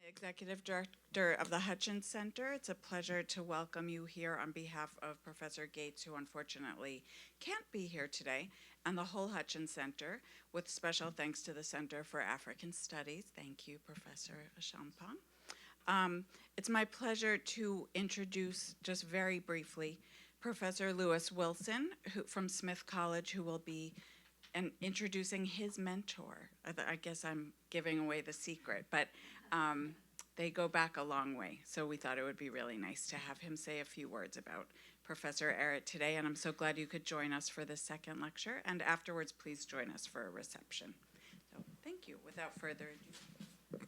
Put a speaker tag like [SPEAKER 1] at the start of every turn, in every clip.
[SPEAKER 1] Executive Director of the Hutchins Center. It's a pleasure to welcome you here on behalf of Professor Gates, who unfortunately can't be here today, and the whole Hutchins Center, with special thanks to the Center for African Studies. Thank you, Professor Champagne. It's my pleasure to introduce, just very briefly, Professor Lewis Wilson from Smith College, who will be introducing his mentor. I guess I'm giving away the secret, but they go back a long way. So we thought it would be really nice to have him say a few words about Professor Ehret today. And I'm so glad you could join us for this second lecture. And afterwards, please join us for a reception. So thank you. Without further ado.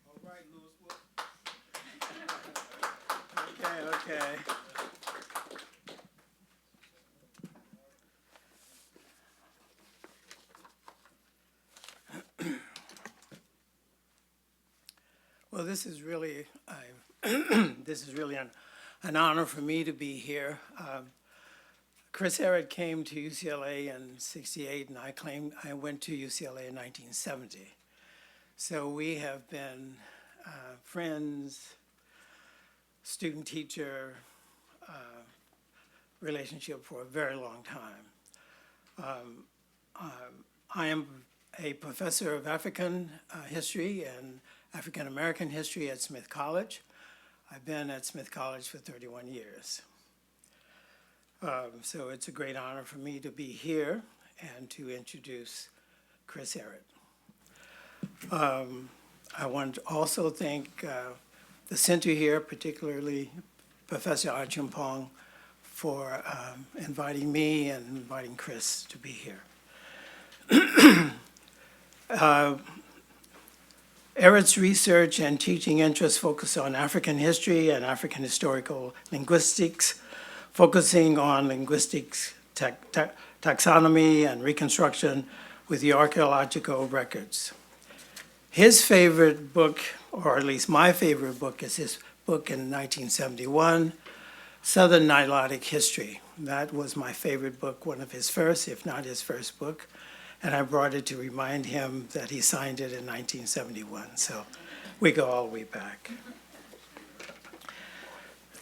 [SPEAKER 2] All right, Louis. Okay. Well, this is really an honor for me to be here. Chris Ehret came to UCLA in '68, and I went to UCLA in 1970. So we have been friends, student-teacher relationship for a very long time. I am a professor of African history and African American history at Smith College. I've been at Smith College for 31 years. So it's a great honor for me to be here and to introduce Chris Ehret. I want to also thank the center here, particularly Professor Champagne, for inviting me and inviting Chris to be here. Ehret's research and teaching interests focus on African history and African historical linguistics, focusing on linguistics, taxonomy, and reconstruction with the archaeological records. His favorite book, or at least my favorite book, is his book in 1971, Southern Nilotic History. That was my favorite book, one of his first, if not his first book. And I brought it to remind him that he signed it in 1971. So we go all the way back.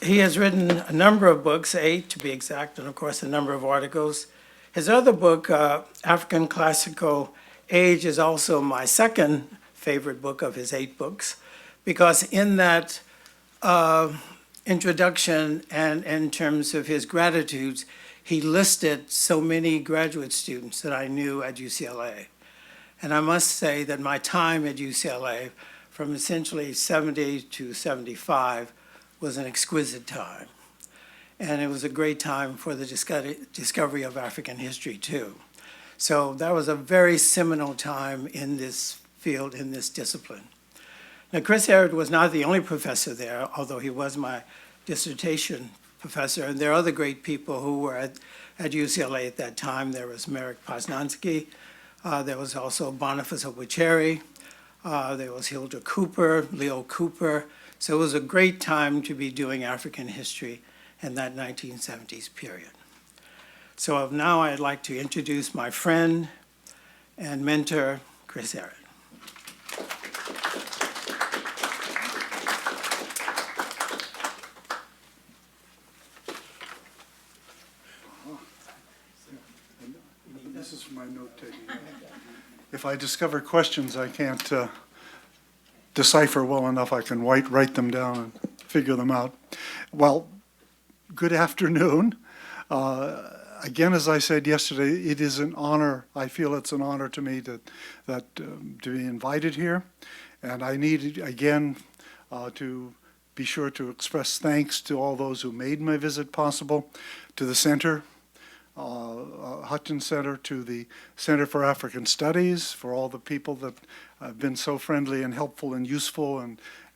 [SPEAKER 2] He has written a number of books, 8 to be exact, and of course a number of articles. His other book, African Classical Age, is also my second favorite book of his 8 books, because in that introduction and in terms of his gratitudes, he listed so many graduate students that I knew at UCLA. And I must say that my time at UCLA, from essentially 70 to 75, was an exquisite time. And it was a great time for the discovery of African history, too. So that was a very seminal time in this field, in this discipline. Now, Chris Ehret was not the only professor there, although he was my dissertation professor, and there are other great people who were at UCLA at that time. There was Marek Poznański, there was also Boniface Obucheri, there was Hilda Cooper, Leo Cooper. So it was a great time to be doing African history in that 1970s period. So now I'd like to introduce my friend and mentor, Chris Ehret.
[SPEAKER 3] This is my note-taking. If I discover questions I can't decipher well enough, I can write them down and figure them out. Well, good afternoon. Again, as I said yesterday, it is an honor. I feel it's an honor to me to be invited here. And I need, again, to be sure to express thanks to all those who made my visit possible, to the center, Hutchins Center, to the Center for African Studies, for all the people that have been so friendly and helpful and useful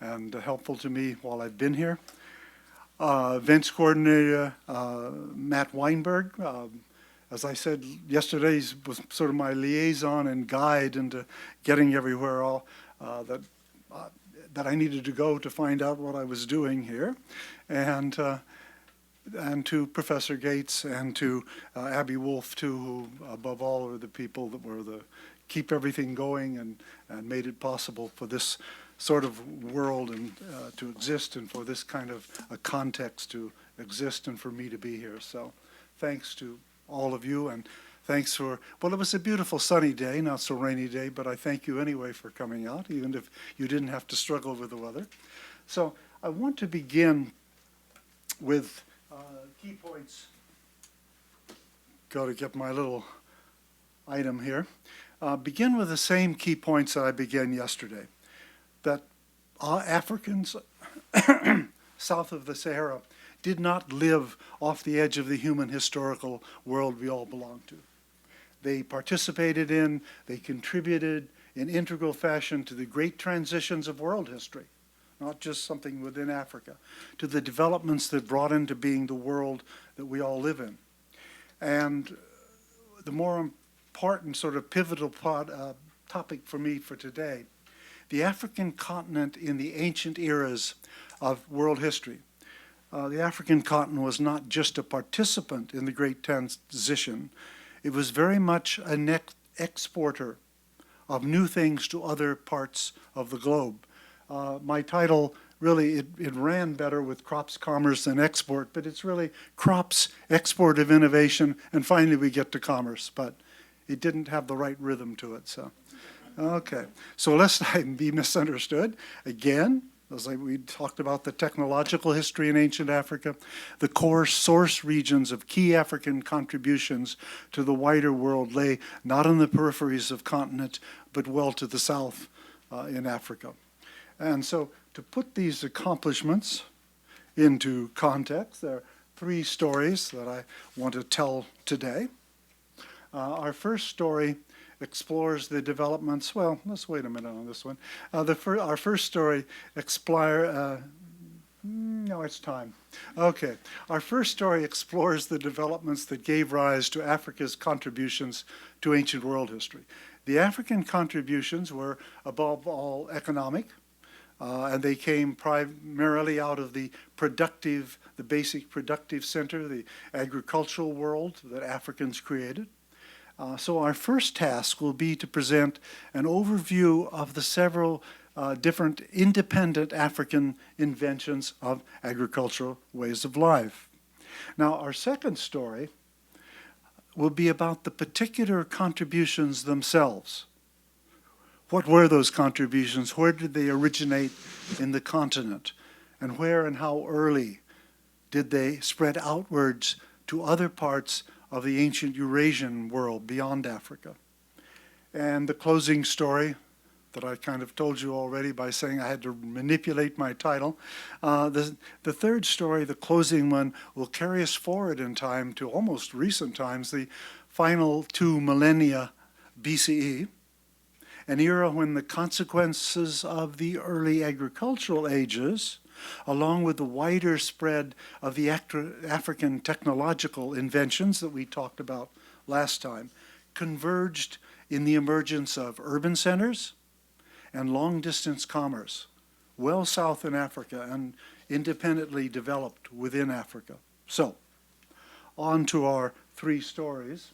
[SPEAKER 3] and helpful to me while I've been here. Events coordinator Matt Weinberg, as I said yesterday, he was sort of my liaison and guide into getting everywhere that I needed to go to find out what I was doing here. And to Professor Gates and to Abby Wolf, too, who above all are the people that were keep everything going and made it possible for this sort of world and to exist, and for this kind of a context to exist, and for me to be here. So thanks to all of you, and thanks for, well, it was a beautiful sunny day, not so rainy day, but I thank you anyway for coming out, even if you didn't have to struggle with the weather. So I want to begin with key points. Got to get my little item here. Begin with the same key points that I began yesterday, that Africans south of the Sahara did not live off the edge of the human historical world we all belong to. They participated in, they contributed in integral fashion to the great transitions of world history, not just something within Africa, to the developments that brought into being the world that we all live in. And the more important sort of pivotal topic for me for today, the African continent in the ancient eras of world history. The African continent was not just a participant in the great transition, it was very much a net exporter of new things to other parts of the globe. My title, really, it ran better with crops, commerce, and export, but it's really crops, export of innovation, and finally we get to commerce, but it didn't have the right rhythm to it, so. Okay, so lest I be misunderstood, again, as we talked about the technological history in ancient Africa, the core source regions of key African contributions to the wider world lay not in the peripheries of continent, but well to the south in Africa. And so to put these accomplishments into context, there are three stories that I want to tell today. Our first story explores the developments, well, let's wait a minute on this one. Our first story no, it's time. Okay, our first story explores the developments that gave rise to Africa's contributions to ancient world history. The African contributions were, above all, economic, and they came primarily out of the basic productive center, the agricultural world that Africans created. So our first task will be to present an overview of the several different independent African inventions of agricultural ways of life. Now, our second story will be about the particular contributions themselves. What were those contributions? Where did they originate in the continent? And where and how early did they spread outwards to other parts of the ancient Eurasian world beyond Africa? And the closing story that I kind of told you already by saying I had to manipulate my title. The third story, the closing one, will carry us forward in time to almost recent times, the final 2 millennia BCE, an era when the consequences of the early agricultural ages, along with the wider spread of the African technological inventions that we talked about last time, converged in the emergence of urban centers and long-distance commerce, well south in Africa and independently developed within Africa. So, on to our three stories.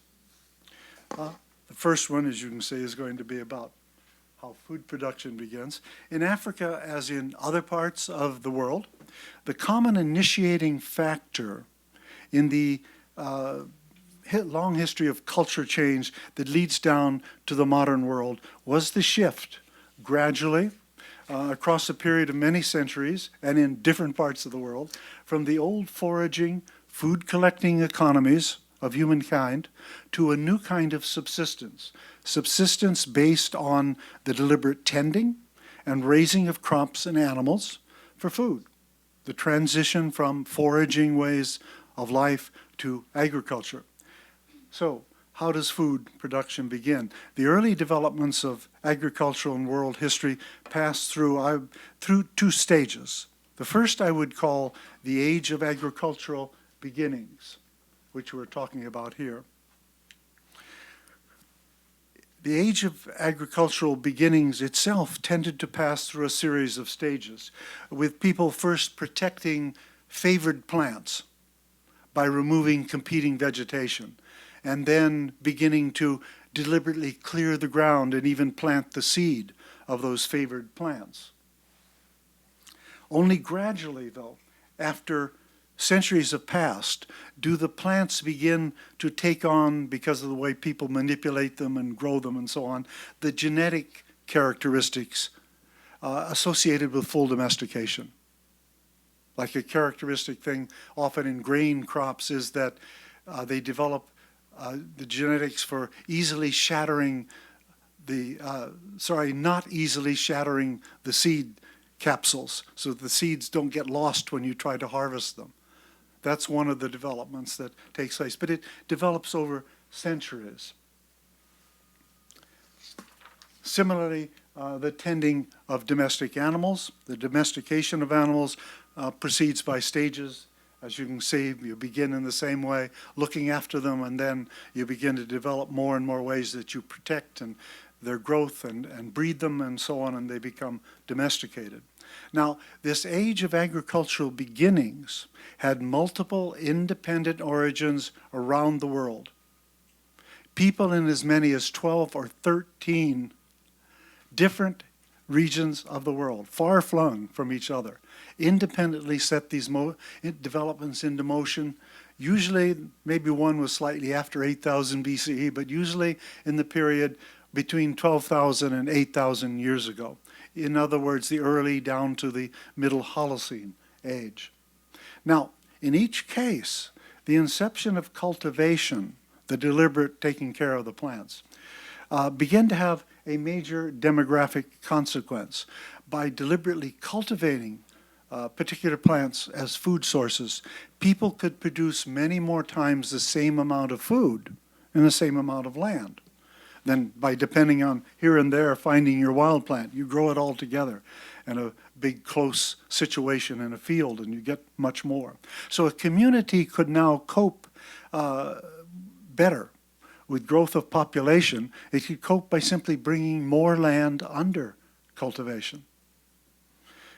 [SPEAKER 3] The first one, as you can see, is going to be about how food production begins. In Africa, as in other parts of the world, the common initiating factor in the long history of culture change that leads down to the modern world was the shift, gradually, across a period of many centuries and in different parts of the world, from the old foraging, food-collecting economies of humankind to a new kind of subsistence based on the deliberate tending and raising of crops and animals for food, the transition from foraging ways of life to agriculture. So, how does food production begin? The early developments of agricultural and world history passed through two stages. The first I would call the age of agricultural beginnings, which we're talking about here. The age of agricultural beginnings itself tended to pass through a series of stages, with people first protecting favored plants by removing competing vegetation, and then beginning to deliberately clear the ground and even plant the seed of those favored plants. Only gradually, though, after centuries have passed, do the plants begin to take on, because of the way people manipulate them and grow them and so on, the genetic characteristics associated with full domestication. Like a characteristic thing often in grain crops is that they develop the genetics for easily shattering not easily shattering the seed capsules, so that the seeds don't get lost when you try to harvest them. That's one of the developments that takes place, but it develops over centuries. Similarly, the tending of domestic animals, the domestication of animals proceeds by stages. As you can see, you begin in the same way, looking after them, and then you begin to develop more and more ways that you protect and their growth and breed them and so on, and they become domesticated. Now, this age of agricultural beginnings had multiple independent origins around the world. People in as many as 12 or 13 different regions of the world, far flung from each other, independently set these developments into motion. Usually, maybe one was slightly after 8,000 BCE, but usually in the period between 12,000 and 8,000 years ago. In other words, the early down to the middle Holocene age. Now, in each case, the inception of cultivation, the deliberate taking care of the plants, began to have a major demographic consequence. By deliberately cultivating particular plants as food sources, people could produce many more times the same amount of food in the same amount of land than by depending on here and there finding your wild plant. You grow it all together in a big close situation in a field, and you get much more. So a community could now cope better with growth of population. It could cope by simply bringing more land under cultivation.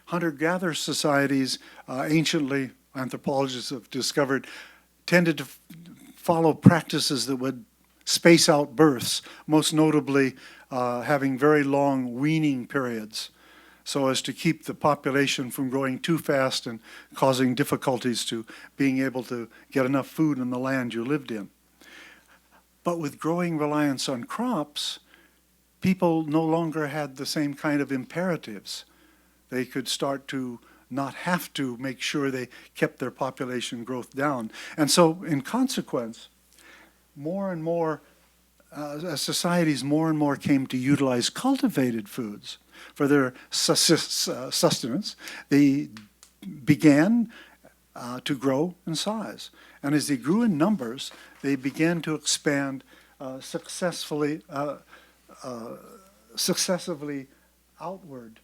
[SPEAKER 3] Hunter-gatherer societies, anciently, anthropologists have discovered, tended to follow practices that would space out births, most notably having very long weaning periods, so as to keep the population from growing too fast and causing difficulties to being able to get enough food in the land you lived in. But with growing reliance on crops, people no longer had the same kind of imperatives. They could start to not have to make sure they kept their population growth down. And so, in consequence, more and more, as societies more and more came to utilize cultivated foods for their sustenance, they began to grow in size. And as they grew in numbers, they began to expand successively outward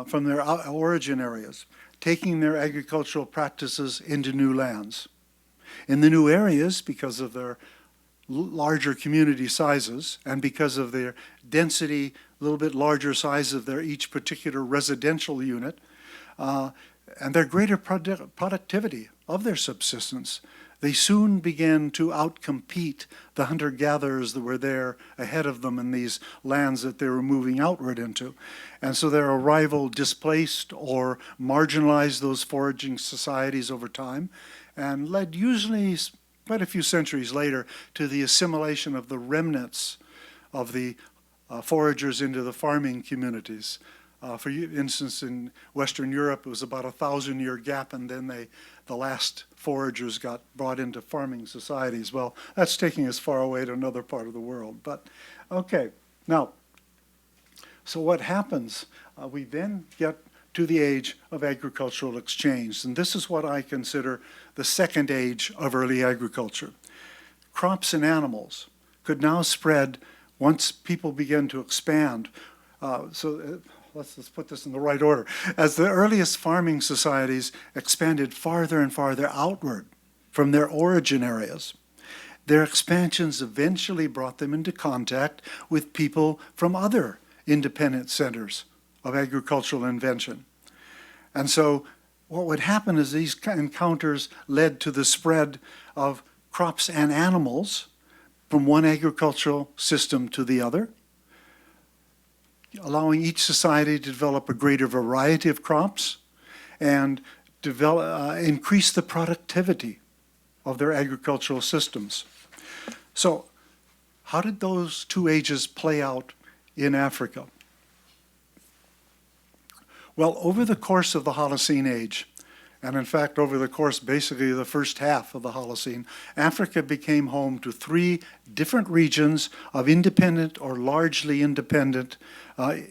[SPEAKER 3] from their origin areas, taking their agricultural practices into new lands. In the new areas, because of their larger community sizes and because of their density, a little bit larger size of their each particular residential unit, and their greater productivity of their subsistence, they soon began to outcompete the hunter-gatherers that were there ahead of them in these lands that they were moving outward into. And so their arrival displaced or marginalized those foraging societies over time, and led usually quite a few centuries later to the assimilation of the remnants of the foragers into the farming communities. For instance, in Western Europe, it was about a 1,000-year gap, and then the last foragers got brought into farming societies. Well, that's taking us far away to another part of the world. But, okay, now, so what happens? We then get to the age of agricultural exchange, and this is what I consider the second age of early agriculture. Crops and animals could now spread once people began to expand. Let's put this in the right order. As the earliest farming societies expanded farther and farther outward from their origin areas, their expansions eventually brought them into contact with people from other independent centers of agricultural invention. And so what would happen is these encounters led to the spread of crops and animals from one agricultural system to the other, allowing each society to develop a greater variety of crops and increase the productivity of their agricultural systems. So how did those two ages play out in Africa? Well, over the course of the Holocene age, and in fact over the course basically of the first half of the Holocene, Africa became home to three different regions of independent or largely independent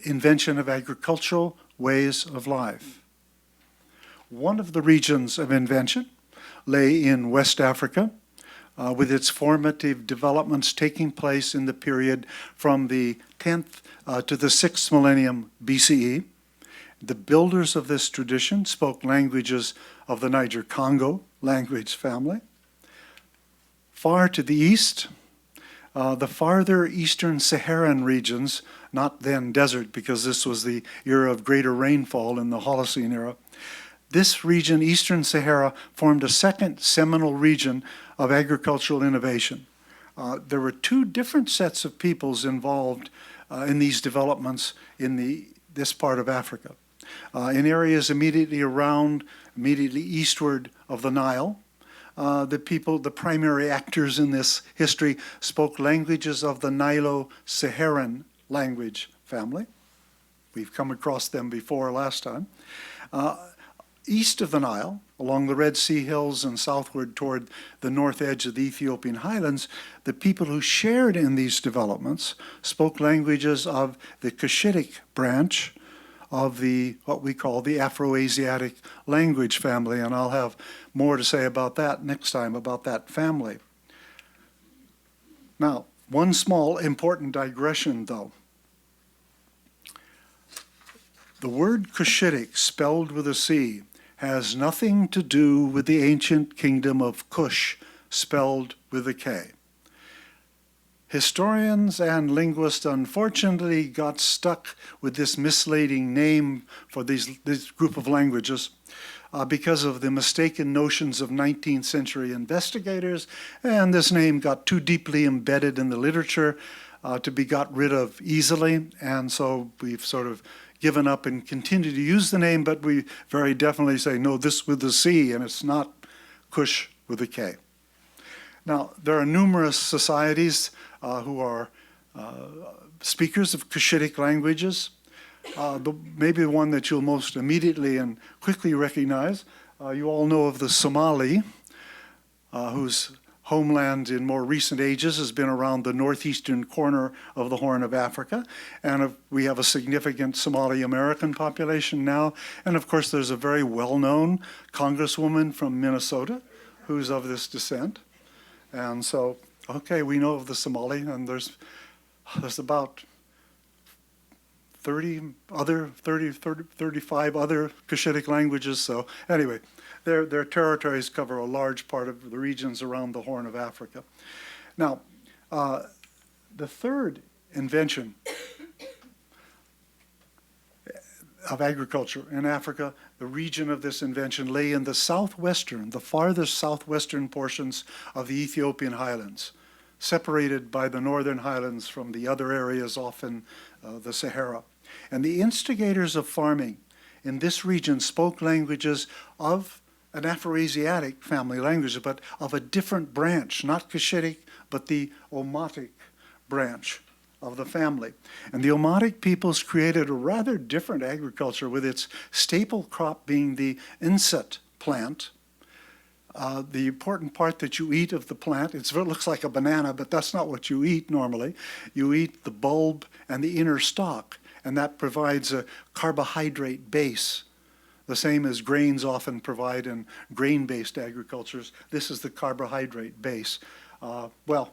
[SPEAKER 3] invention of agricultural ways of life. One of the regions of invention lay in West Africa, with its formative developments taking place in the period from the 10th to the 6th millennium BCE. The builders of this tradition spoke languages of the Niger Congo language family. Far to the east, the farther eastern Saharan regions, not then desert because this was the era of greater rainfall in the Holocene era, this region, Eastern Sahara, formed a second seminal region of agricultural innovation. There were two different sets of peoples involved in these developments in this part of Africa. In areas immediately eastward of the Nile, the primary actors in this history spoke languages of the Nilo-Saharan language family. We've come across them before last time. East of the Nile, along the Red Sea hills and southward toward the north edge of the Ethiopian highlands, the people who shared in these developments spoke languages of the Cushitic branch of what we call the Afro-Asiatic language family, and I'll have more to say about that next time, about that family. Now, one small important digression, though. The word Cushitic, spelled with a C, has nothing to do with the ancient kingdom of Kush, spelled with a K. Historians and linguists unfortunately got stuck with this misleading name for this group of languages because of the mistaken notions of 19th century investigators, and this name got too deeply embedded in the literature to be got rid of easily, and so we've sort of given up and continue to use the name, but we very definitely say, no, this with a C, and it's not Kush with a K. Now, there are numerous societies who are speakers of Cushitic languages. Maybe the one that you'll most immediately and quickly recognize, you all know of the Somali, whose homeland in more recent ages has been around the northeastern corner of the Horn of Africa. And we have a significant Somali American population now. And of course, there's a very well-known congresswoman from Minnesota who's of this descent. And so, okay, we know of the Somali, and there's about 35 other Cushitic languages. So anyway, their territories cover a large part of the regions around the Horn of Africa. Now, the third invention of agriculture in Africa, the region of this invention lay in the farthest southwestern portions of the Ethiopian highlands, separated by the northern highlands from the other areas off in the Sahara. And the instigators of farming in this region spoke languages of an Afro-Asiatic family language, but of a different branch, not Cushitic, but the Omotic branch of the family. And the Omotic peoples created a rather different agriculture, with its staple crop being the inset plant. The important part that you eat of the plant, it looks like a banana, but that's not what you eat normally. You eat the bulb and the inner stalk, and that provides a carbohydrate base, the same as grains often provide in grain-based agricultures. This is the carbohydrate base. Well,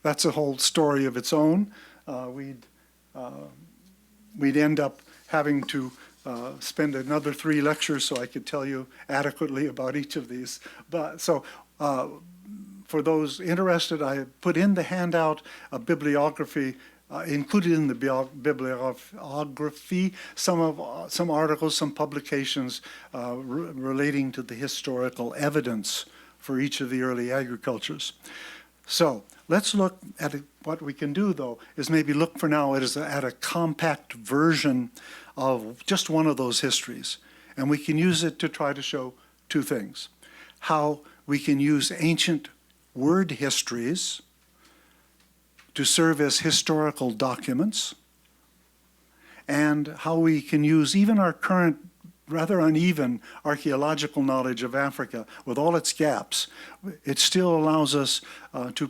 [SPEAKER 3] that's a whole story of its own. We'd end up having to spend another 3 lectures so I could tell you adequately about each of these. But so for those interested, I put in the handout a bibliography, included in the bibliography, some articles, some publications relating to the historical evidence for each of the early agricultures. So let's look at what we can do, though, is maybe look for now at a compact version of just one of those histories. And we can use it to try to show two things. How we can use ancient word histories to serve as historical documents, and how we can use even our current rather uneven archaeological knowledge of Africa, with all its gaps. It still allows us to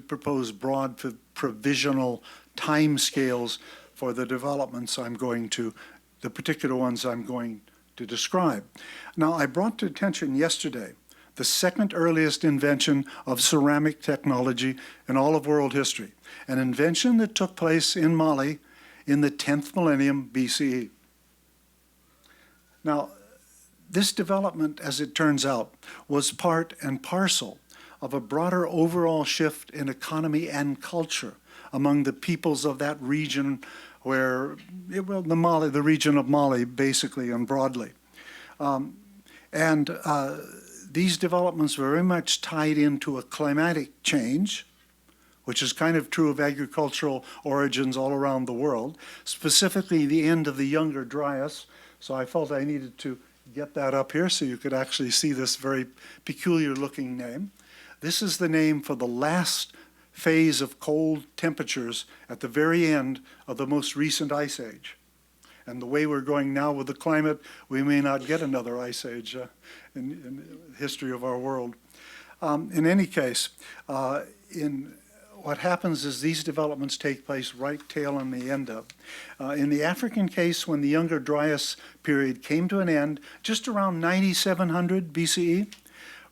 [SPEAKER 3] propose broad provisional timescales for the developments the particular ones I'm going to describe. Now, I brought to attention yesterday the second earliest invention of ceramic technology in all of world history, an invention that took place in Mali in the 10th millennium BCE. Now, this development, as it turns out, was part and parcel of a broader overall shift in economy and culture among the peoples of that region where, the region of Mali, basically and broadly. These developments were very much tied into a climatic change, which is kind of true of agricultural origins all around the world, specifically the end of the Younger Dryas. So I felt I needed to get that up here so you could actually see this very peculiar looking name. This is the name for the last phase of cold temperatures at the very end of the most recent ice age. And the way we're going now with the climate, we may not get another ice age in the history of our world. In any case, what happens is these developments take place right tail on the end of. In the African case, when the Younger Dryas period came to an end, just around 9700 BCE,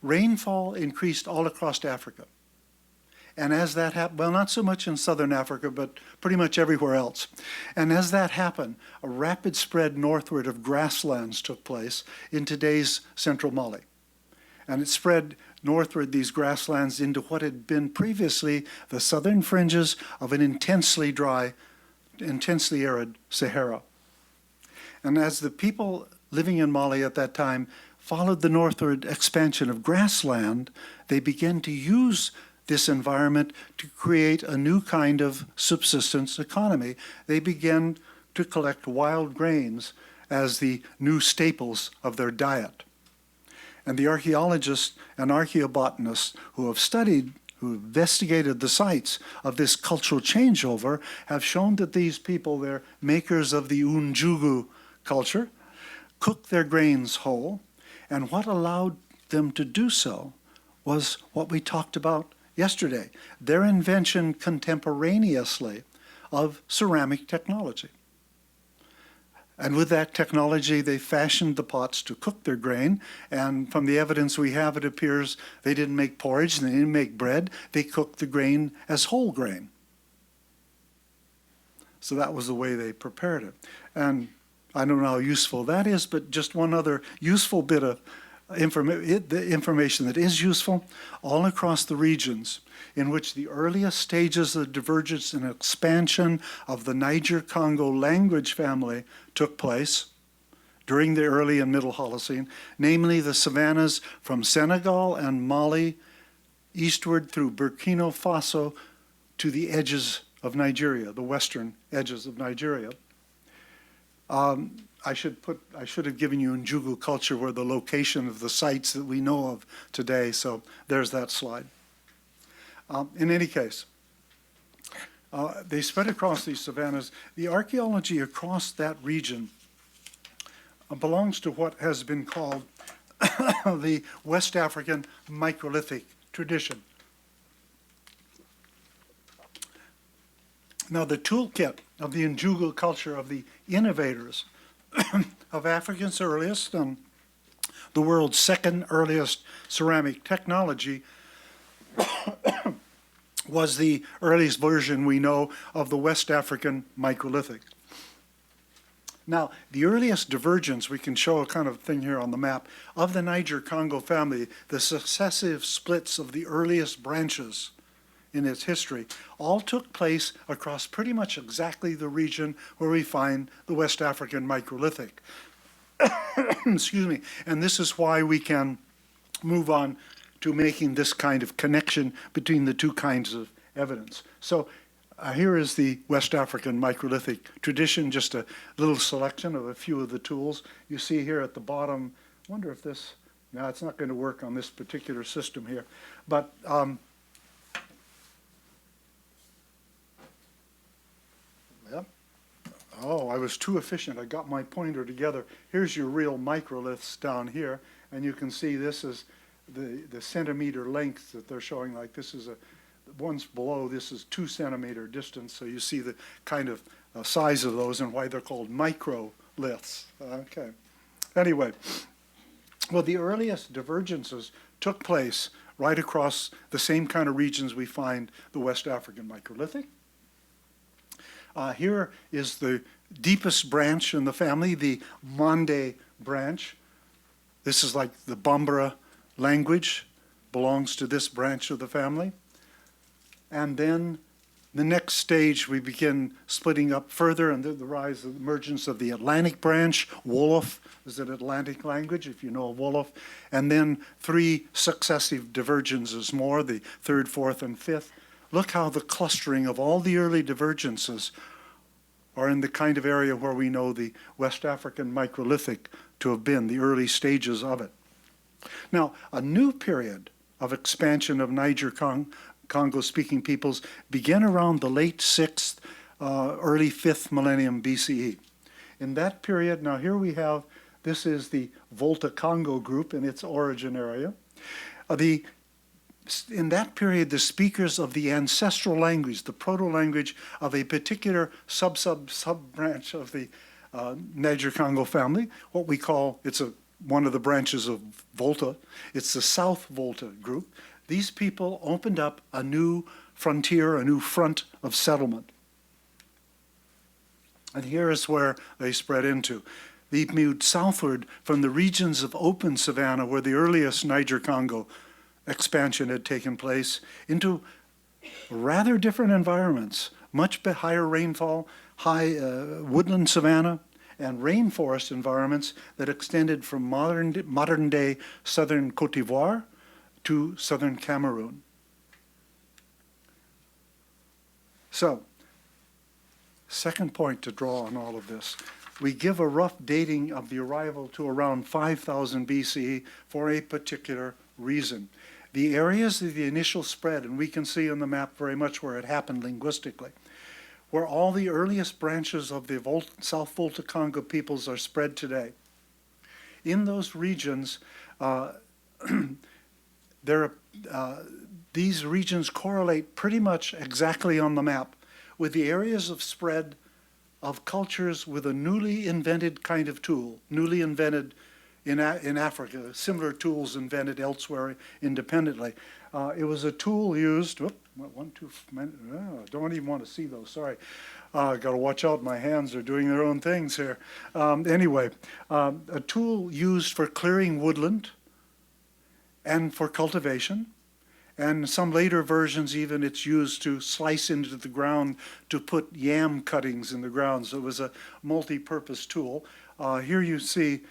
[SPEAKER 3] rainfall increased all across Africa. And as that happened, well, not so much in southern Africa, but pretty much everywhere else. And as that happened, a rapid spread northward of grasslands took place in today's central Mali. And it spread northward, these grasslands, into what had been previously the southern fringes of an intensely dry, intensely arid Sahara. And as the people living in Mali at that time followed the northward expansion of grassland, they began to use this environment to create a new kind of subsistence economy. They began to collect wild grains as the new staples of their diet. And the archaeologists and archaeobotanists who investigated the sites of this cultural changeover have shown that these people, they're makers of the Unjugu culture, cooked their grains whole, and what allowed them to do so was what we talked about yesterday, their invention contemporaneously of ceramic technology. And with that technology, they fashioned the pots to cook their grain. And from the evidence we have, it appears they didn't make porridge, they didn't make bread. They cooked the grain as whole grain. So that was the way they prepared it. And I don't know how useful that is, but just one other useful bit of the information that is useful, all across the regions in which the earliest stages of divergence and expansion of the Niger-Congo language family took place during the early and middle Holocene, namely the savannas from Senegal and Mali eastward through Burkina Faso to the edges of Nigeria, the western edges of Nigeria. I should have given you Njugu culture where the location of the sites that we know of today, so there's that slide. In any case, they spread across these savannas. The archaeology across that region belongs to what has been called the West African microlithic tradition. Now, the toolkit of the Njugu culture of the innovators of Africa's earliest and the world's second earliest ceramic technology was the earliest version we know of the West African microlithic. Now, the earliest divergence, we can show a kind of thing here on the map, of the Niger-Congo family, the successive splits of the earliest branches in its history, all took place across pretty much exactly the region where we find the West African microlithic. Excuse me. And this is why we can move on to making this kind of connection between the two kinds of evidence. So here is the West African microlithic tradition, just a little selection of a few of the tools. You see here at the bottom, I wonder if this, no, it's not going to work on this particular system here, but yep. Oh, I was too efficient. I got my pointer together. Here's your real microliths down here, and you can see this is the centimeter length that they're showing. Like this is one's below, this is 2 centimeter distance, so you see the kind of size of those and why they're called microliths. Okay. Anyway, well, the earliest divergences took place right across the same kind of regions we find the West African microlithic. Here is the deepest branch in the family, the Mande branch. This is like the Bambara language, belongs to this branch of the family. And then the next stage, we begin splitting up further, and the rise of the emergence of the Atlantic branch. Wolof is an Atlantic language, if you know Wolof. And then 3 successive divergences more, the 3rd, 4th, and 5th. Look how the clustering of all the early divergences are in the kind of area where we know the West African microlithic to have been, the early stages of it. Now, a new period of expansion of Niger Congo-speaking peoples began around the late 6th, early 5th millennium BCE. In that period, now here we have, this is the Volta Congo group in its origin area. In that period, the speakers of the ancestral language, the proto-language of a particular sub-branch of the Niger-Congo family, what we call, one of the branches of Volta, it's the South Volta group. These people opened up a new frontier, a new front of settlement. And here is where they spread into. They moved southward from the regions of open savanna where the earliest Niger-Congo expansion had taken place into rather different environments, much higher rainfall, high woodland savanna, and rainforest environments that extended from modern-day southern Cote d'Ivoire to southern Cameroon. So, second point to draw on all of this. We give a rough dating of the arrival to around 5000 BCE for a particular reason. The areas of the initial spread, and we can see on the map very much where it happened linguistically, where all the earliest branches of the South Volta Congo peoples are spread today. In those regions, these regions correlate pretty much exactly on the map with the areas of spread of cultures with a newly invented kind of tool, newly invented in Africa, similar tools invented elsewhere independently. It was a tool used, don't even want to see those, sorry. Got to watch out, my hands are doing their own things here. Anyway, a tool used for clearing woodland and for cultivation. And some later versions even it's used to slice into the ground to put yam cuttings in the ground. So it was a multi-purpose tool. Here you see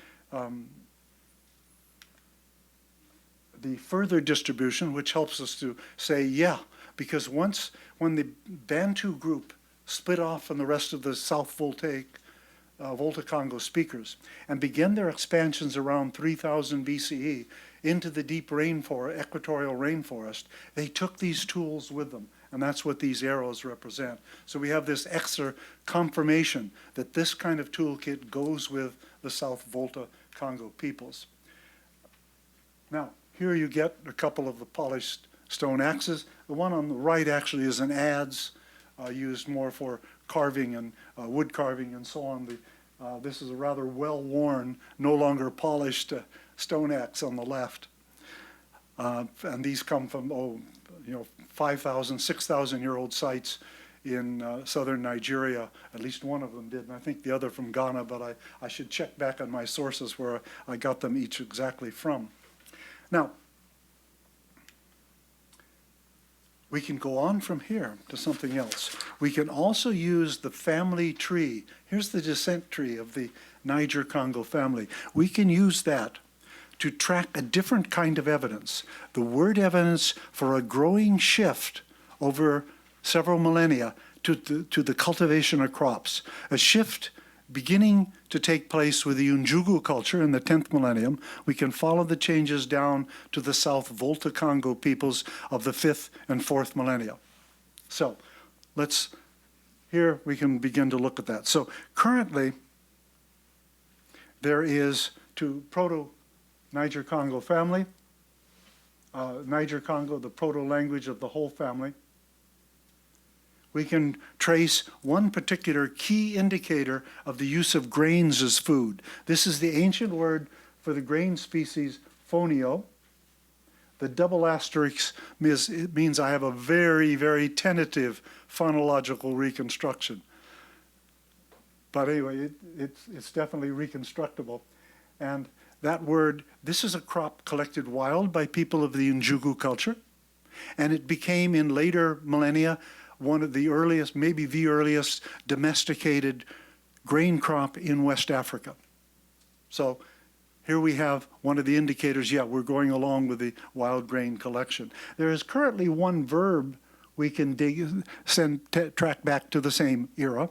[SPEAKER 3] the further distribution, which helps us to say, yeah, because when the Bantu group split off from the rest of the South Volta Congo speakers and began their expansions around 3000 BCE into the deep rainforest, equatorial rainforest, they took these tools with them, and that's what these arrows represent. So we have this extra confirmation that this kind of toolkit goes with the South Volta Congo peoples. Now, here you get a couple of the polished stone axes. The one on the right actually is an adze used more for carving and wood carving and so on. This is a rather well-worn, no longer polished stone axe on the left. And these come from, 5,000, 6,000-year-old sites in southern Nigeria. At least one of them did, and I think the other from Ghana, but I should check back on my sources where I got them each exactly from. Now, we can go on from here to something else. We can also use the family tree. Here's the descent tree of the Niger-Congo family. We can use that to track a different kind of evidence. The word evidence for a growing shift over several millennia to the cultivation of crops. A shift beginning to take place with the Unjugu culture in the 10th millennium. We can follow the changes down to the South Volta Congo peoples of the 5th and 4th millennia. So here we can begin to look at that. So currently, there is to Proto Niger Congo family, Niger Congo, the Proto language of the whole family. We can trace one particular key indicator of the use of grains as food. This is the ancient word for the grain species fonio. The double asterisk means I have a very, very tentative phonological reconstruction. But anyway, it's definitely reconstructible. And that word, this is a crop collected wild by people of the Unjugu culture. And it became in later millennia one of the earliest, maybe the earliest domesticated grain crop in West Africa. So here we have one of the indicators, yeah, we're going along with the wild grain collection. There is currently one verb we can track back to the same era.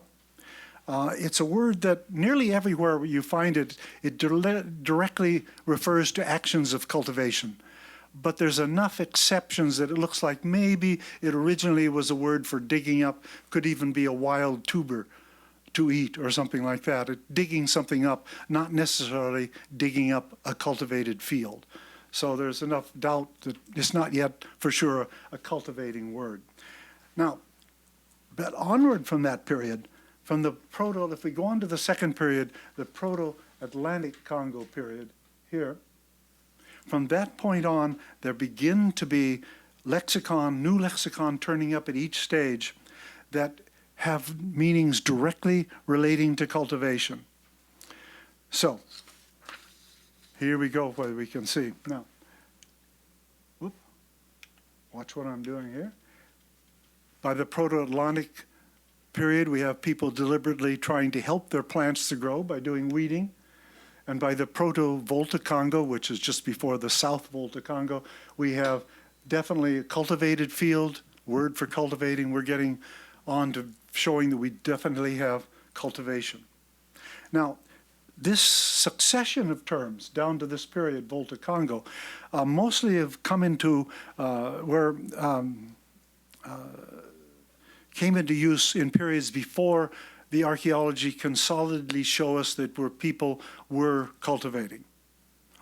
[SPEAKER 3] It's a word that nearly everywhere you find it, it directly refers to actions of cultivation. But there's enough exceptions that it looks like maybe it originally was a word for digging up, could even be a wild tuber to eat or something like that. Digging something up, not necessarily digging up a cultivated field. So there's enough doubt that it's not yet for sure a cultivating word. Now, but onward from that period, from the Proto, if we go on to the second period, the Proto-Atlantic Congo period here, from that point on, there begin to be new lexicon turning up at each stage that have meanings directly relating to cultivation. So, here we go where we can see. Now, watch what I'm doing here. By the Proto-Atlantic period, we have people deliberately trying to help their plants to grow by doing weeding. And by the Proto-Volta Congo, which is just before the South Volta Congo, we have definitely a cultivated field, word for cultivating. We're getting on to showing that we definitely have cultivation. Now, this succession of terms down to this period, Volta Congo, mostly have come into came into use in periods before the archaeology can solidly show us that people were cultivating,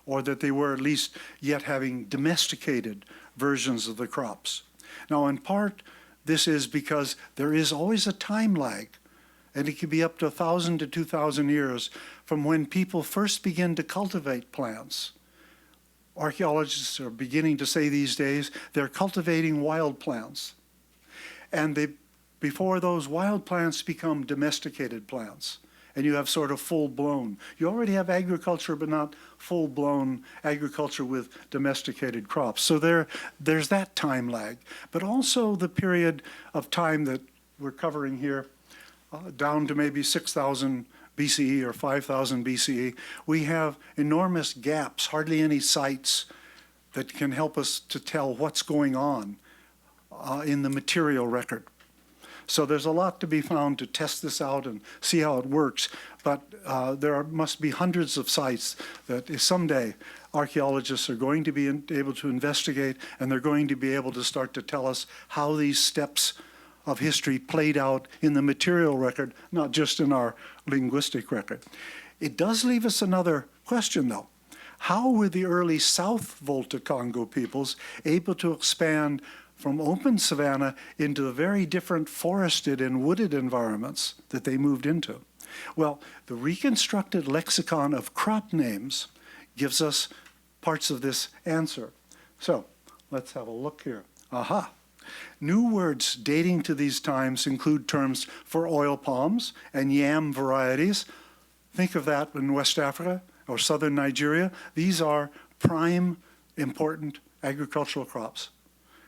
[SPEAKER 3] or that they were at least yet having domesticated versions of the crops. Now, in part, this is because there is always a time lag, and it can be up to 1,000 to 2,000 years from when people first begin to cultivate plants. Archaeologists are beginning to say these days they're cultivating wild plants. And before those wild plants become domesticated plants, and you have sort of full-blown. You already have agriculture, but not full-blown agriculture with domesticated crops. So there's that time lag. But also the period of time that we're covering here, down to maybe 6,000 BCE or 5,000 BCE, we have enormous gaps, hardly any sites that can help us to tell what's going on in the material record. So there's a lot to be found to test this out and see how it works. But there must be hundreds of sites that someday archaeologists are going to be able to investigate, and they're going to be able to start to tell us how these steps of history played out in the material record, not just in our linguistic record. It does leave us another question, though. How were the early South Volta Congo peoples able to expand from open savanna into the very different forested and wooded environments that they moved into? Well, the reconstructed lexicon of crop names gives us parts of this answer. So let's have a look here. Aha. New words dating to these times include terms for oil palms and yam varieties. Think of that in West Africa or southern Nigeria. These are prime, important agricultural crops.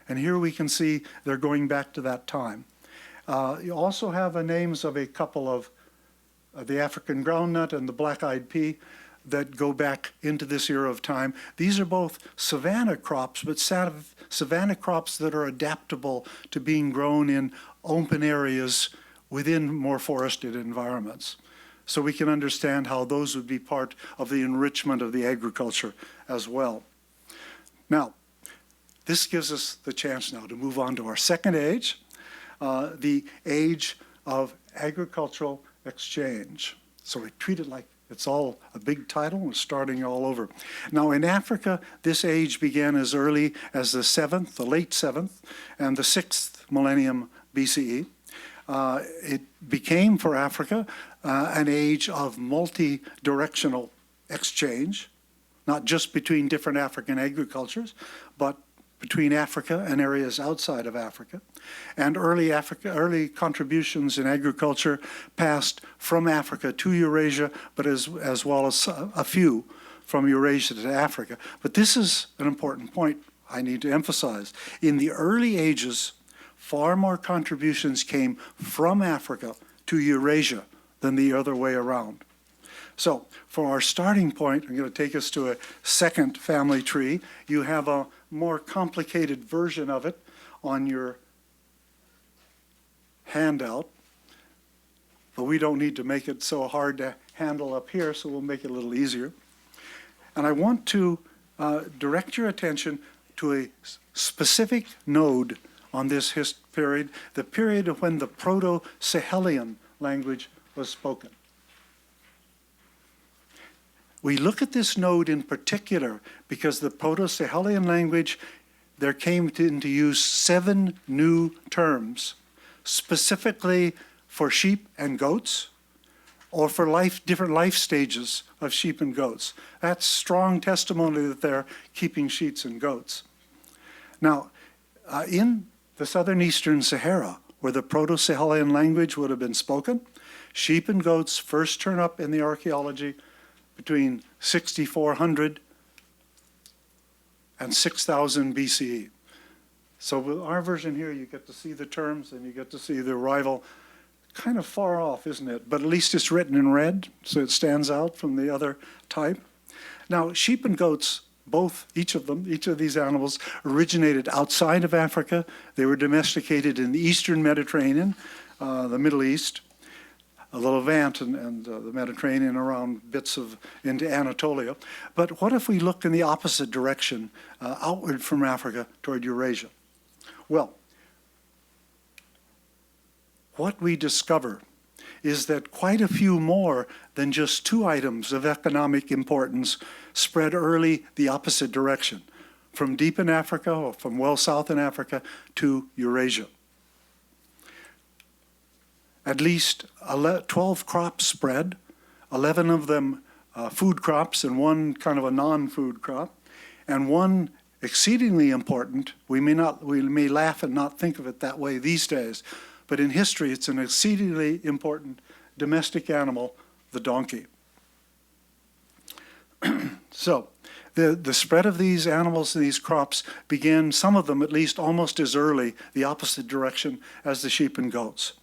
[SPEAKER 3] And here we can see they're going back to that time. You also have the names of a couple of the African groundnut and the black-eyed pea. that go back into this era of time. These are both savanna crops, but savanna crops that are adaptable to being grown in open areas within more forested environments. So we can understand how those would be part of the enrichment of the agriculture as well. Now, this gives us the chance now to move on to our second age, the age of agricultural exchange. So we treat it like it's all a big title and starting all over. Now in Africa, this age began as early as the late 7th, and the 6th millennium BCE. It became for Africa an age of multi-directional exchange, not just between different African agricultures, but between Africa and areas outside of Africa. And early contributions in agriculture passed from Africa to Eurasia, but as well as a few from Eurasia to Africa. But this is an important point I need to emphasize. In the early ages, far more contributions came from Africa to Eurasia than the other way around. So for our starting point, I'm going to take us to a second family tree. You have a more complicated version of it on your handout, but we don't need to make it so hard to handle up here, so we'll make it a little easier. And I want to direct your attention to a specific node on this period, the period of when the Proto-Sahelian language was spoken. We look at this node in particular because the Proto-Sahelian language, there came into use 7 new terms, specifically for sheep and goats, or for different life stages of sheep and goats. That's strong testimony that they're keeping sheep and goats. Now, in the southern eastern Sahara, where the Proto-Sahelian language would have been spoken, sheep and goats first turn up in the archaeology between 6,400 and 6,000 BCE. So with our version here, you get to see the terms and you get to see the arrival. Kind of far off, isn't it? But at least it's written in red, so it stands out from the other type. Now, sheep and goats, each of these animals originated outside of Africa. They were domesticated in the eastern Mediterranean, the Middle East, the Levant and the Mediterranean around into Anatolia. But what if we look in the opposite direction, outward from Africa toward Eurasia? Well, what we discover is that quite a few more than just 2 items of economic importance spread early the opposite direction, from deep in Africa or from well south in Africa to Eurasia. At least 12 crops spread, 11 of them food crops and 1 kind of a non-food crop, and 1 exceedingly important, we may laugh and not think of it that way these days, but in history it's an exceedingly important domestic animal, the donkey. So the spread of these animals and these crops began, some of them at least, almost as early, the opposite direction as the sheep and goats.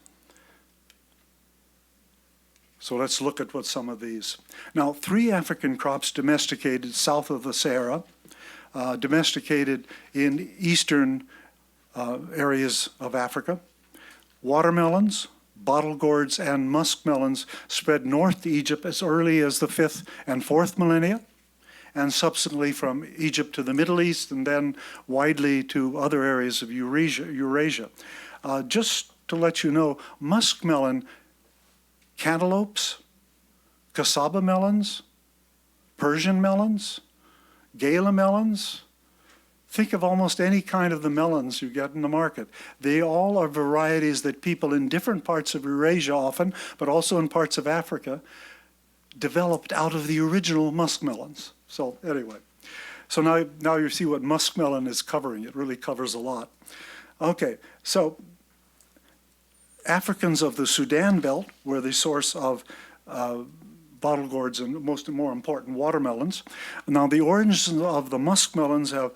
[SPEAKER 3] So let's look at what some of these. Now, 3 African crops domesticated south of the Sahara, domesticated in eastern areas of Africa. Watermelons, bottle gourds, and muskmelons spread north to Egypt as early as the 5th and 4th millennia, and subsequently from Egypt to the Middle East, and then widely to other areas of Eurasia. Just to let you know, muskmelon, cantaloupes, cassava melons, Persian melons, gala melons. Think of almost any kind of the melons you get in the market. They all are varieties that people in different parts of Eurasia often, but also in parts of Africa, developed out of the original muskmelons. So anyway, so now you see what muskmelon is covering. It really covers a lot. Okay, so Africans of the Sudan belt were the source of bottle gourds and more important watermelons. Now the origins of the muskmelons have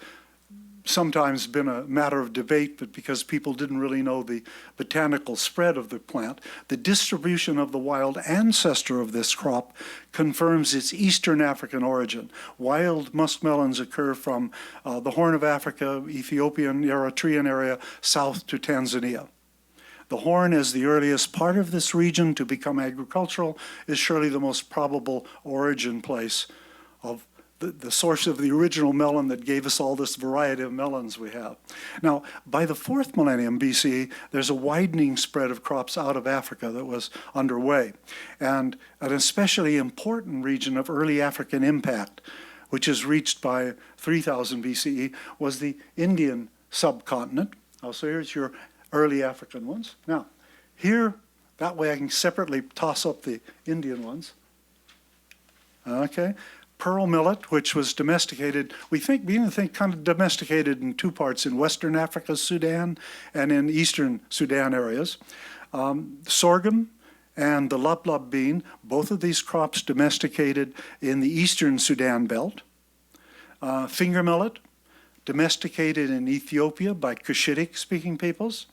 [SPEAKER 3] sometimes been a matter of debate, but because people didn't really know the botanical spread of the plant, the distribution of the wild ancestor of this crop confirms its Eastern African origin. Wild muskmelons occur from the Horn of Africa, Ethiopian, Eritrean area, south to Tanzania. The Horn, as the earliest part of this region to become agricultural, is surely the most probable origin place of the source of the original melon that gave us all this variety of melons we have. Now, by the 4th millennium BCE, there's a widening spread of crops out of Africa that was underway. And an especially important region of early African impact, which is reached by 3000 BCE, was the Indian subcontinent. So here's your early African ones. Now, here, that way I can separately toss up the Indian ones. Okay. Pearl millet, which was domesticated, we even think kind of domesticated in two parts, in Western Africa, Sudan, and in Eastern Sudan areas. Sorghum and the lablab bean, both of these crops domesticated in the Eastern Sudan belt. Finger millet, domesticated in Ethiopia by Cushitic-speaking peoples.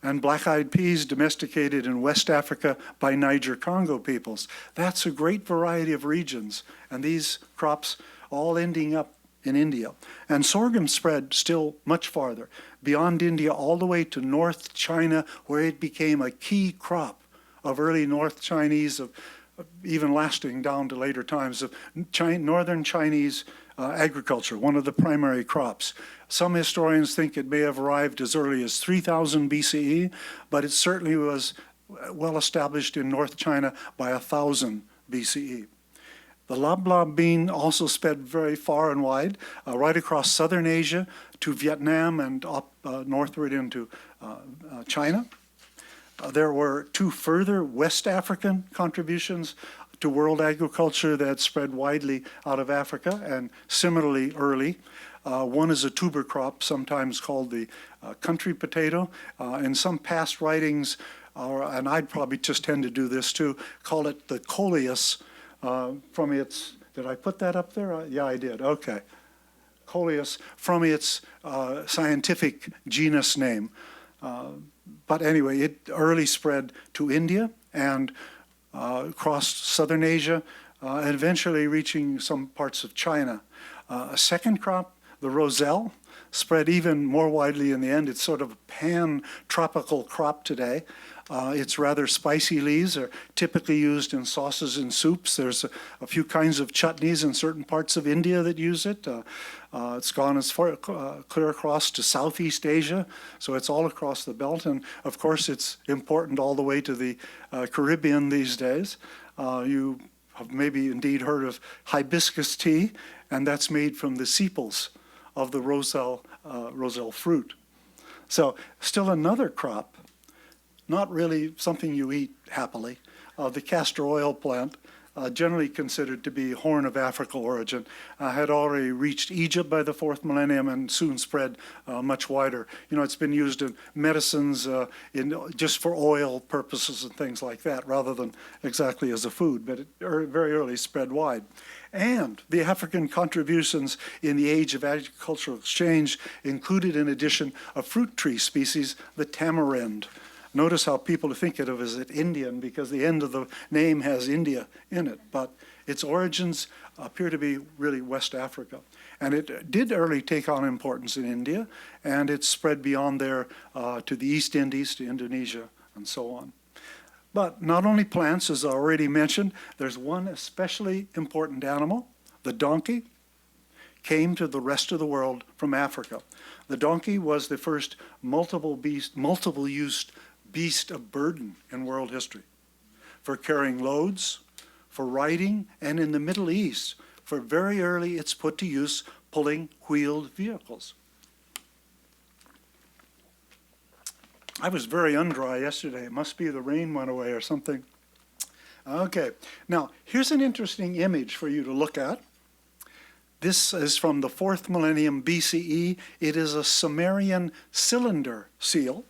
[SPEAKER 3] And black-eyed peas domesticated in West Africa by Niger Congo peoples. That's a great variety of regions, and these crops all ending up in India. And sorghum spread still much farther, beyond India all the way to North China, where it became a key crop of early North Chinese, even lasting down to later times, of northern Chinese agriculture, one of the primary crops. Some historians think it may have arrived as early as 3000 BCE, but it certainly was well established in North China by 1000 BCE. The lablab bean also spread very far and wide, right across southern Asia to Vietnam and up northward into China. There were two further West African contributions to world agriculture that spread widely out of Africa and similarly early. One is a tuber crop, sometimes called the country potato. In some past writings, and I'd probably just tend to do this too, call it the coleus from its, did I put that up there? Yeah, I did, okay. Coleus from its scientific genus name. But anyway, it early spread to India and across southern Asia, and eventually reaching some parts of China. A second crop, the roselle, spread even more widely in the end. It's sort of a pan-tropical crop today. Its rather spicy leaves are typically used in sauces and soups. There's a few kinds of chutneys in certain parts of India that use it. It's gone as far clear across to Southeast Asia, so it's all across the belt. And of course, it's important all the way to the Caribbean these days. You have maybe indeed heard of hibiscus tea, and that's made from the sepals of the roselle fruit. So still another crop, not really something you eat happily, the castor oil plant, generally considered to be Horn of Africa origin, had already reached Egypt by the 4th millennium and soon spread much wider. You know, it's been used in medicines just for oil purposes and things like that, rather than exactly as a food, but it very early spread wide. And the African contributions in the age of agricultural exchange included, in addition, a fruit tree species, the tamarind. Notice how people think of it as Indian because the end of the name has India in it, but its origins appear to be really West Africa. And it did early take on importance in India, and it spread beyond there to the East Indies, to Indonesia, and so on. But not only plants, as I already mentioned, there's one especially important animal, the donkey, came to the rest of the world from Africa. The donkey was the first multiple-use beast of burden in world history, for carrying loads, for riding, and in the Middle East, for very early it's put to use pulling wheeled vehicles. I was very undry yesterday. It must be the rain went away or something. Okay, now here's an interesting image for you to look at. This is from the 4th millennium BCE. It is a Sumerian cylinder seal.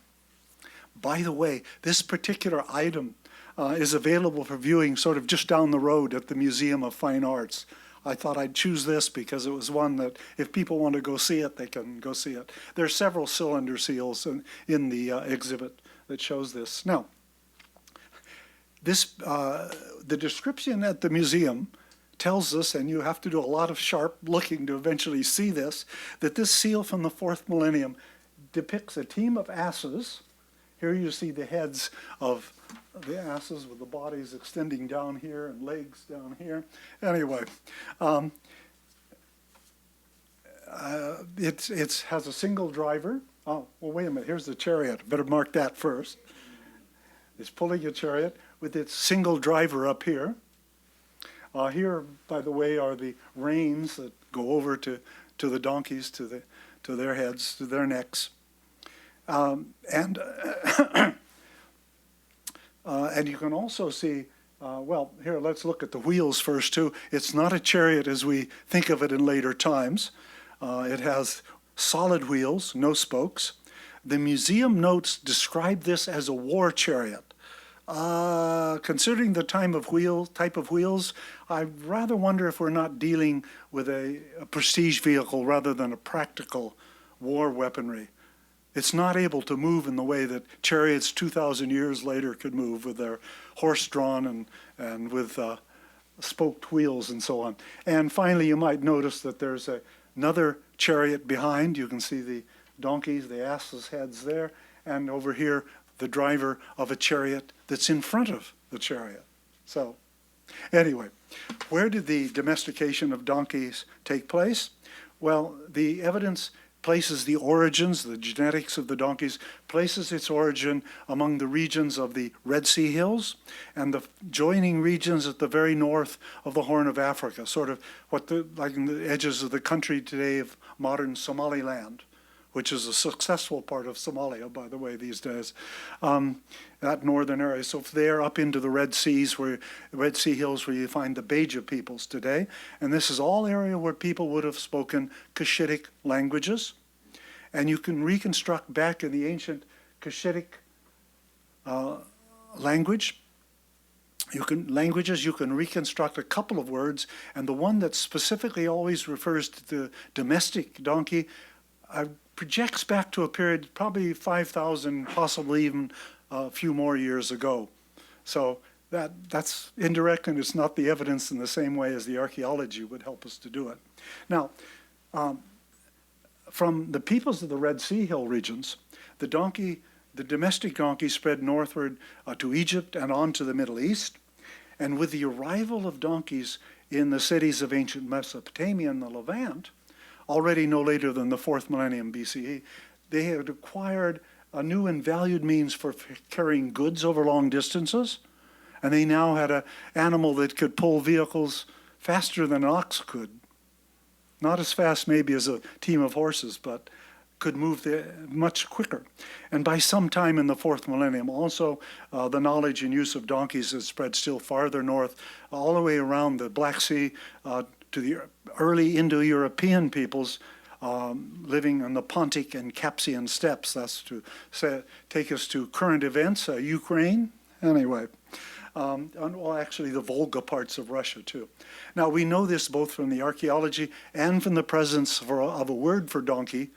[SPEAKER 3] By the way, this particular item is available for viewing sort of just down the road at the Museum of Fine Arts. I thought I'd choose this because it was one that if people want to go see it, they can go see it. There are several cylinder seals in the exhibit that shows this. Now, the description at the museum tells us, and you have to do a lot of sharp looking to eventually see this, that this seal from the 4th millennium depicts a team of asses. Here you see the heads of the asses with the bodies extending down here and legs down here. Anyway, it has a single driver. Oh, well, wait a minute, here's the chariot. Better mark that first. It's pulling a chariot with its single driver up here. Here, by the way, are the reins that go over to the donkeys, to their heads, to their necks. And you can also see, well, here, let's look at the wheels first, too. It's not a chariot as we think of it in later times. It has solid wheels, no spokes. The museum notes describe this as a war chariot. Considering the type of wheels, I rather wonder if we're not dealing with a prestige vehicle rather than a practical war weaponry. It's not able to move in the way that chariots 2,000 years later could move with their horse-drawn and with spoked wheels and so on. And finally, you might notice that there's another chariot behind. You can see the donkeys, the asses' heads there, and over here, the driver of a chariot that's in front of the chariot. So, anyway, where did the domestication of donkeys take place? Well, the evidence places the origins, the genetics of the donkeys, places its origin among the regions of the Red Sea Hills and the joining regions at the very north of the Horn of Africa, sort of like in the edges of the country today of modern Somaliland, which is a successful part of Somalia, by the way, these days, that northern area. So there up into the Red Sea Hills where you find the Beja peoples today. And this is all area where people would have spoken Cushitic languages. And you can reconstruct back in the ancient Cushitic language. You can reconstruct a couple of words. And the one that specifically always refers to the domestic donkey projects back to a period probably 5,000, possibly even a few more years ago. So that's indirect, and it's not the evidence in the same way as the archaeology would help us to do it. Now, from the peoples of the Red Sea Hill regions, the domestic donkey spread northward to Egypt and on to the Middle East. And with the arrival of donkeys in the cities of ancient Mesopotamia and the Levant, already no later than the 4th millennium BCE, they had acquired a new and valued means for carrying goods over long distances. And they now had an animal that could pull vehicles faster than an ox could. Not as fast maybe as a team of horses, but could move much quicker. And by some time in the 4th millennium, also the knowledge and use of donkeys has spread still farther north, all the way around the Black Sea to the early Indo-European peoples living on the Pontic and Capsian steppes. That's to take us to current events, Ukraine, anyway. Well, actually the Volga parts of Russia too. Now we know this both from the archaeology and from the presence of a word for donkey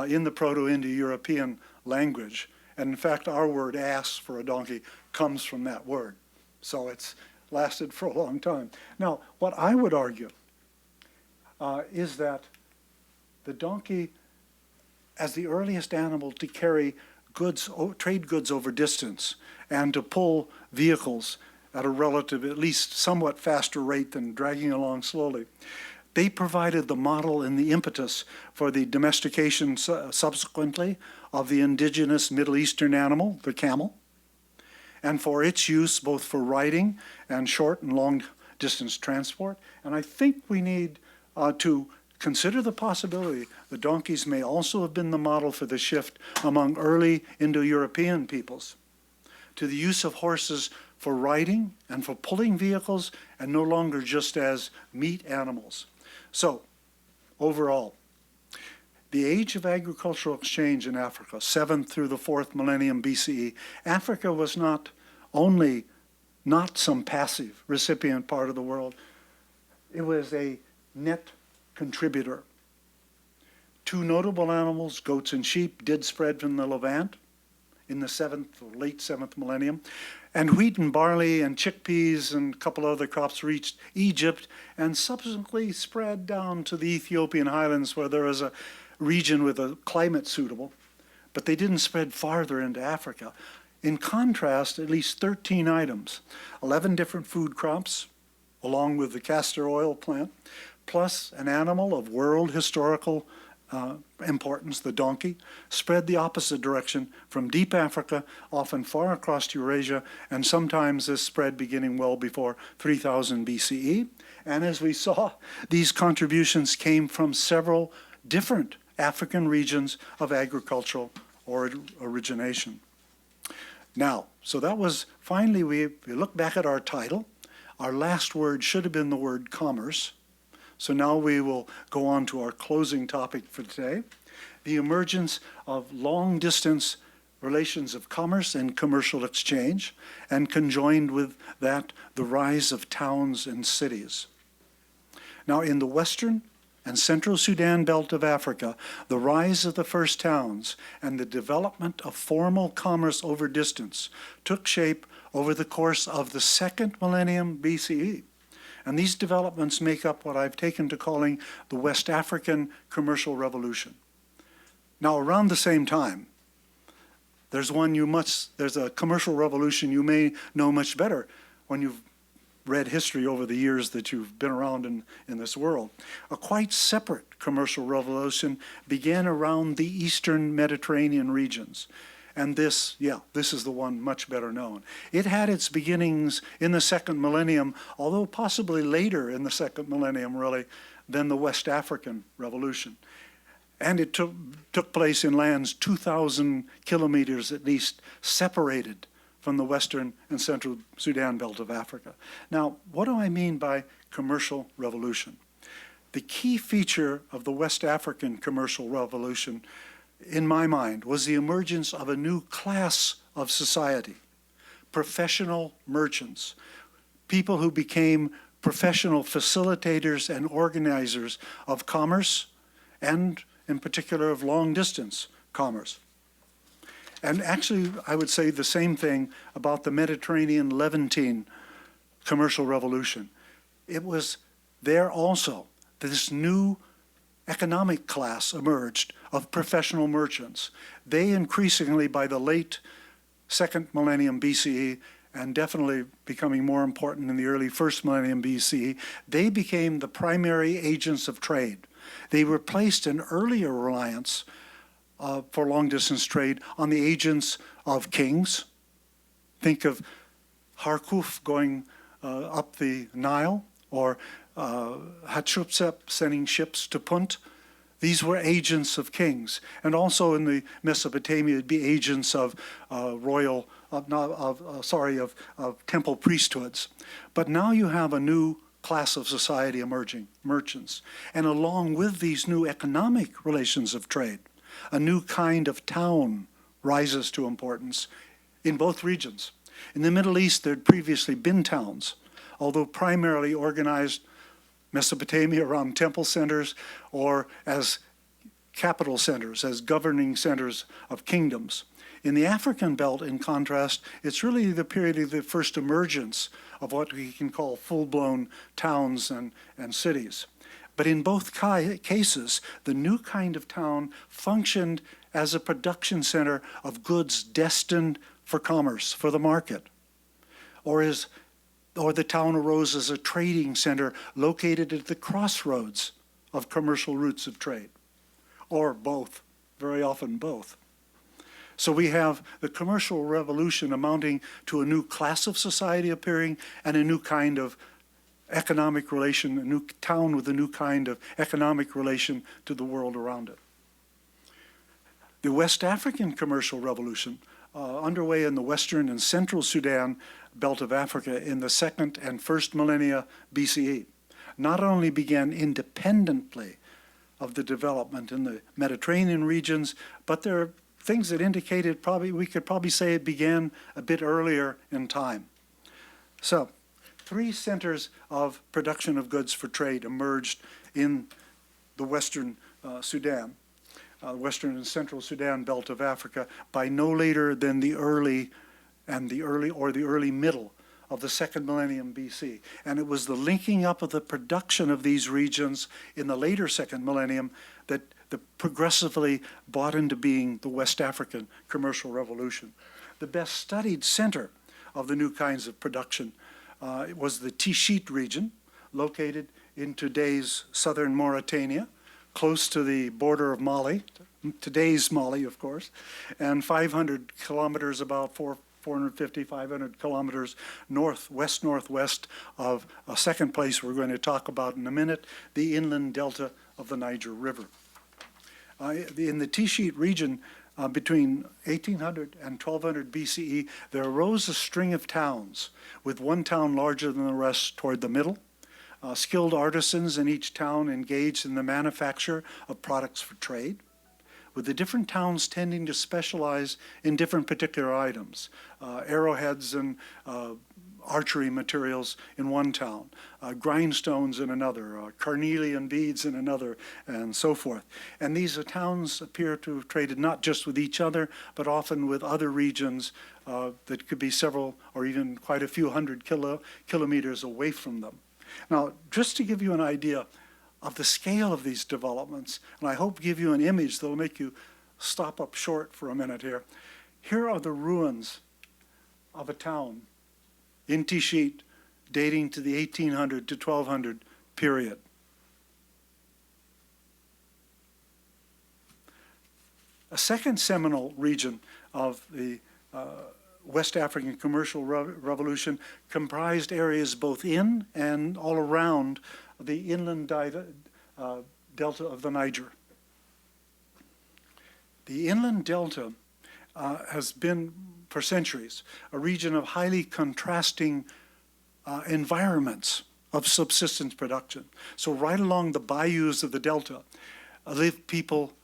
[SPEAKER 3] in the Proto-Indo-European language. And in fact, our word ass for a donkey comes from that word. So it's lasted for a long time. Now, what I would argue is that the donkey, as the earliest animal to carry goods, trade goods over distance, and to pull vehicles at a relative, at least somewhat faster rate than dragging along slowly, they provided the model and the impetus for the domestication subsequently of the indigenous Middle Eastern animal, the camel, and for its use both for riding and short and long distance transport. And I think we need to consider the possibility that donkeys may also have been the model for the shift among early Indo-European peoples to the use of horses for riding and for pulling vehicles, and no longer just as meat animals. So, overall, the age of agricultural exchange in Africa, 7th through the 4th millennium BCE, Africa was not only not some passive recipient part of the world, it was a net contributor. Two notable animals, goats and sheep, did spread from the Levant in the late 7th millennium. And wheat and barley and chickpeas and a couple other crops reached Egypt and subsequently spread down to the Ethiopian highlands, where there is a region with a climate suitable, but they didn't spread farther into Africa. In contrast, at least 13 items, 11 different food crops, along with the castor oil plant, plus an animal of world historical importance, the donkey, spread the opposite direction from deep Africa, often far across Eurasia, and sometimes this spread beginning well before 3000 BCE. And as we saw, these contributions came from several different African regions of agricultural origination. Now, so that was, finally, we look back at our title. Our last word should have been the word commerce. So now we will go on to our closing topic for today, the emergence of long-distance relations of commerce and commercial exchange, and conjoined with that, the rise of towns and cities. Now, in the western and central Sudan belt of Africa, the rise of the first towns and the development of formal commerce over distance took shape over the course of the 2nd millennium BCE. And these developments make up what I've taken to calling the West African Commercial Revolution. Now, around the same time, there's a commercial revolution you may know much better when you've read history over the years that you've been around in this world. A quite separate commercial revolution began around the eastern Mediterranean regions. And this is the one much better known. It had its beginnings in the 2nd millennium, although possibly later in the 2nd millennium, really, than the West African Revolution. And it took place in lands 2,000 kilometers at least separated from the western and central Sudan belt of Africa. Now, what do I mean by commercial revolution? The key feature of the West African commercial revolution, in my mind, was the emergence of a new class of society, professional merchants, people who became professional facilitators and organizers of commerce, and in particular of long-distance commerce. And actually, I would say the same thing about the Mediterranean Levantine commercial revolution. It was there also that this new economic class emerged of professional merchants. They increasingly, by the late 2nd millennium BCE, and definitely becoming more important in the early 1st millennium BCE, they became the primary agents of trade. They replaced an earlier reliance for long-distance trade on the agents of kings. Think of Harkuf going up the Nile, or Hatshepsut sending ships to Punt. These were agents of kings. And also in the Mesopotamia, it'd be agents of temple priesthoods. But now you have a new class of society emerging, merchants. And along with these new economic relations of trade, a new kind of town rises to importance in both regions. In the Middle East, there had previously been towns, although primarily organized Mesopotamia around temple centers or as capital centers, as governing centers of kingdoms. In the African belt, in contrast, it's really the period of the first emergence of what we can call full-blown towns and cities. But in both cases, the new kind of town functioned as a production center of goods destined for commerce, for the market, or the town arose as a trading center located at the crossroads of commercial routes of trade, or both, very often both. So we have the commercial revolution amounting to a new class of society appearing and a new kind of economic relation, a new town with a new kind of economic relation to the world around it. The West African commercial revolution, underway in the western and central Sudan belt of Africa in the 2nd and 1st millennia BCE, not only began independently of the development in the Mediterranean regions, but there are things that indicated we could probably say it began a bit earlier in time. So, three centers of production of goods for trade emerged in the Western Sudan, Western and Central Sudan belt of Africa by no later than the early middle of the second millennium BC. And it was the linking up of the production of these regions in the later second millennium that progressively brought into being the West African commercial revolution. The best studied center of the new kinds of production was the Tishit region, located in today's southern Mauritania, close to the border of Mali, today's Mali, of course, and 500 kilometers, about 450, 500 kilometers northwest of a second place we're going to talk about in a minute, the inland delta of the Niger River. In the Tishit region, between 1800 and 1200 BCE, there arose a string of towns, with one town larger than the rest toward the middle. Skilled artisans in each town engaged in the manufacture of products for trade, with the different towns tending to specialize in different particular items, arrowheads and archery materials in one town, grindstones in another, carnelian beads in another, and so forth. And these towns appear to have traded not just with each other, but often with other regions that could be several or even quite a few hundred kilometers away from them. Now, just to give you an idea of the scale of these developments, and I hope give you an image that will make you stop up short for a minute here. Here are the ruins of a town in Tishit dating to the 1800 to 1200 period. A second seminal region of the West African commercial revolution comprised areas both in and all around the inland delta of the Niger. The inland delta has been, for centuries, a region of highly contrasting environments of subsistence production. So right along the bayous of the delta lived people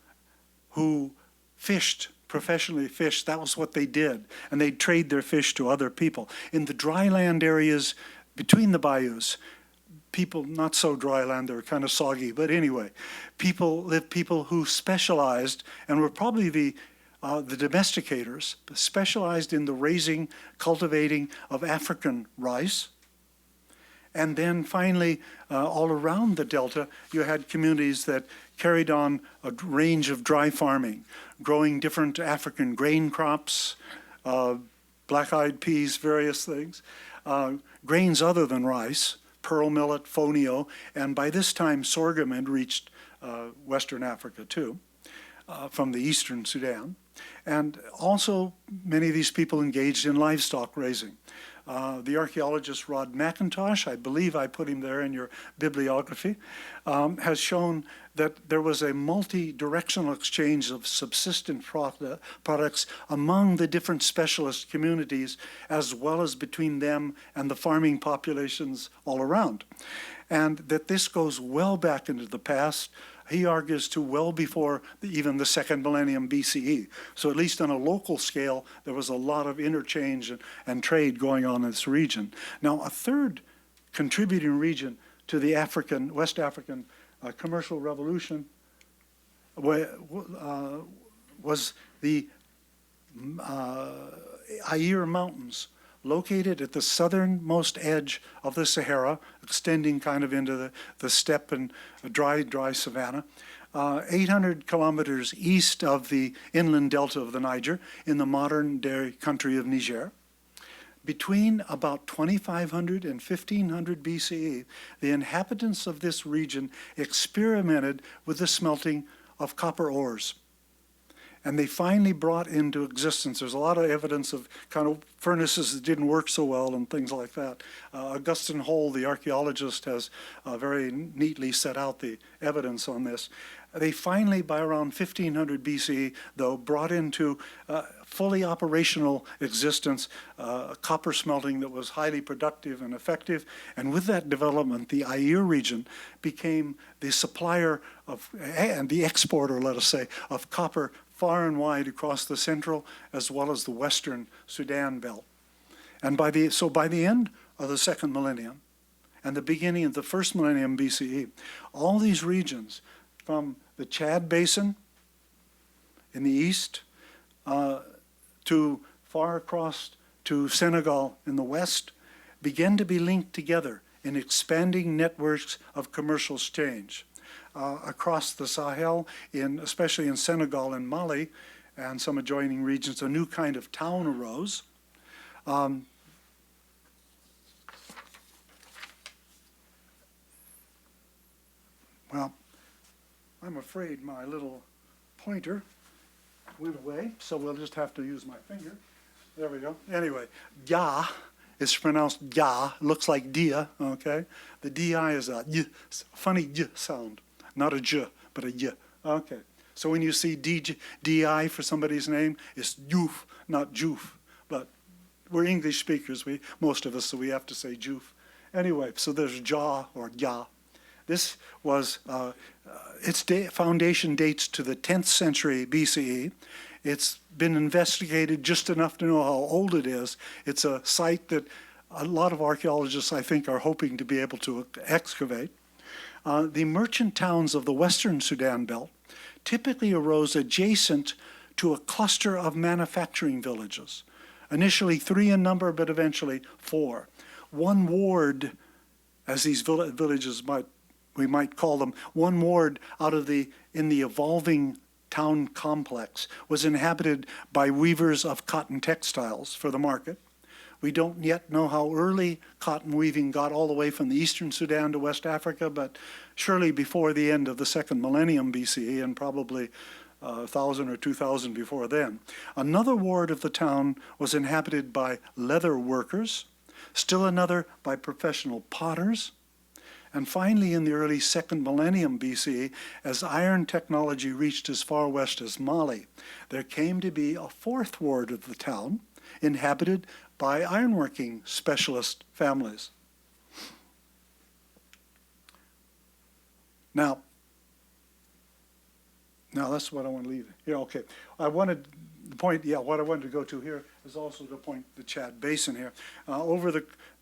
[SPEAKER 3] who fished, professionally fished. That was what they did, and they'd trade their fish to other people. In the dry land areas between the bayous, people, not so dry land, they were kind of soggy, but anyway, people who specialized and were probably the domesticators, specialized in the raising, cultivating of African rice. And then finally, all around the delta, you had communities that carried on a range of dry farming, growing different African grain crops, black-eyed peas, various things, grains other than rice, pearl millet, fonio, and by this time sorghum had reached Western Africa too, from the eastern Sudan. And also many of these people engaged in livestock raising. The archaeologist Rod McIntosh, I believe I put him there in your bibliography, has shown that there was a multi-directional exchange of subsistent products among the different specialist communities, as well as between them and the farming populations all around. And that this goes well back into the past. He argues to well before even the second millennium BCE. So at least on a local scale, there was a lot of interchange and trade going on in this region. Now, a third contributing region to the West African commercial revolution was the Highear Mountains, located at the southernmost edge of the Sahara, extending kind of into the steppe and a dry savanna, 800 kilometers east of the inland delta of the Niger in the modern-day country of Niger. Between about 2500 and 1500 BCE, the inhabitants of this region experimented with the smelting of copper ores. And they finally brought into existence, there's a lot of evidence of kind of furnaces that didn't work so well and things like that. Augustin Hole, the archaeologist, has very neatly set out the evidence on this. They finally, by around 1500 BCE, though, brought into fully operational existence copper smelting that was highly productive and effective. And with that development, the Highear region became the supplier of, and the exporter, let us say, of copper far and wide across the central as well as the western Sudan belt. And by the end of the second millennium and the beginning of the first millennium BCE, all these regions from the Chad Basin in the east to far across to Senegal in the west began to be linked together in expanding networks of commercial exchange. Across the Sahel, especially in Senegal and Mali and some adjoining regions, a new kind of town arose. Well, I'm afraid my little pointer went away, so we'll just have to use my finger. There we go. Anyway, ya is pronounced ya, looks like dia, okay? The di is a y, funny y sound, not a j, but a y. Okay, so when you see di for somebody's name, it's joof, not joof. But we're English speakers, most of us, so we have to say joof. Anyway, so there's ja or ya. This was, its foundation dates to the 10th century BCE. It's been investigated just enough to know how old it is. It's a site that a lot of archaeologists, I think, are hoping to be able to excavate. The merchant towns of the Western Sudan belt typically arose adjacent to a cluster of manufacturing villages. Initially 3 in number, but eventually 4. One ward, as these villages we might call them, one ward in the evolving town complex was inhabited by weavers of cotton textiles for the market. We don't yet know how early cotton weaving got all the way from the eastern Sudan to West Africa, but surely before the end of the second millennium BCE and probably 1,000 or 2,000 before then. Another ward of the town was inhabited by leather workers, still another by professional potters, and finally, in the early second millennium BCE, as iron technology reached as far west as Mali, there came to be a 4th ward of the town inhabited by ironworking specialist families. Now that's what I want to leave here. Okay, what I wanted to go to here is also to point the Chad Basin here. Over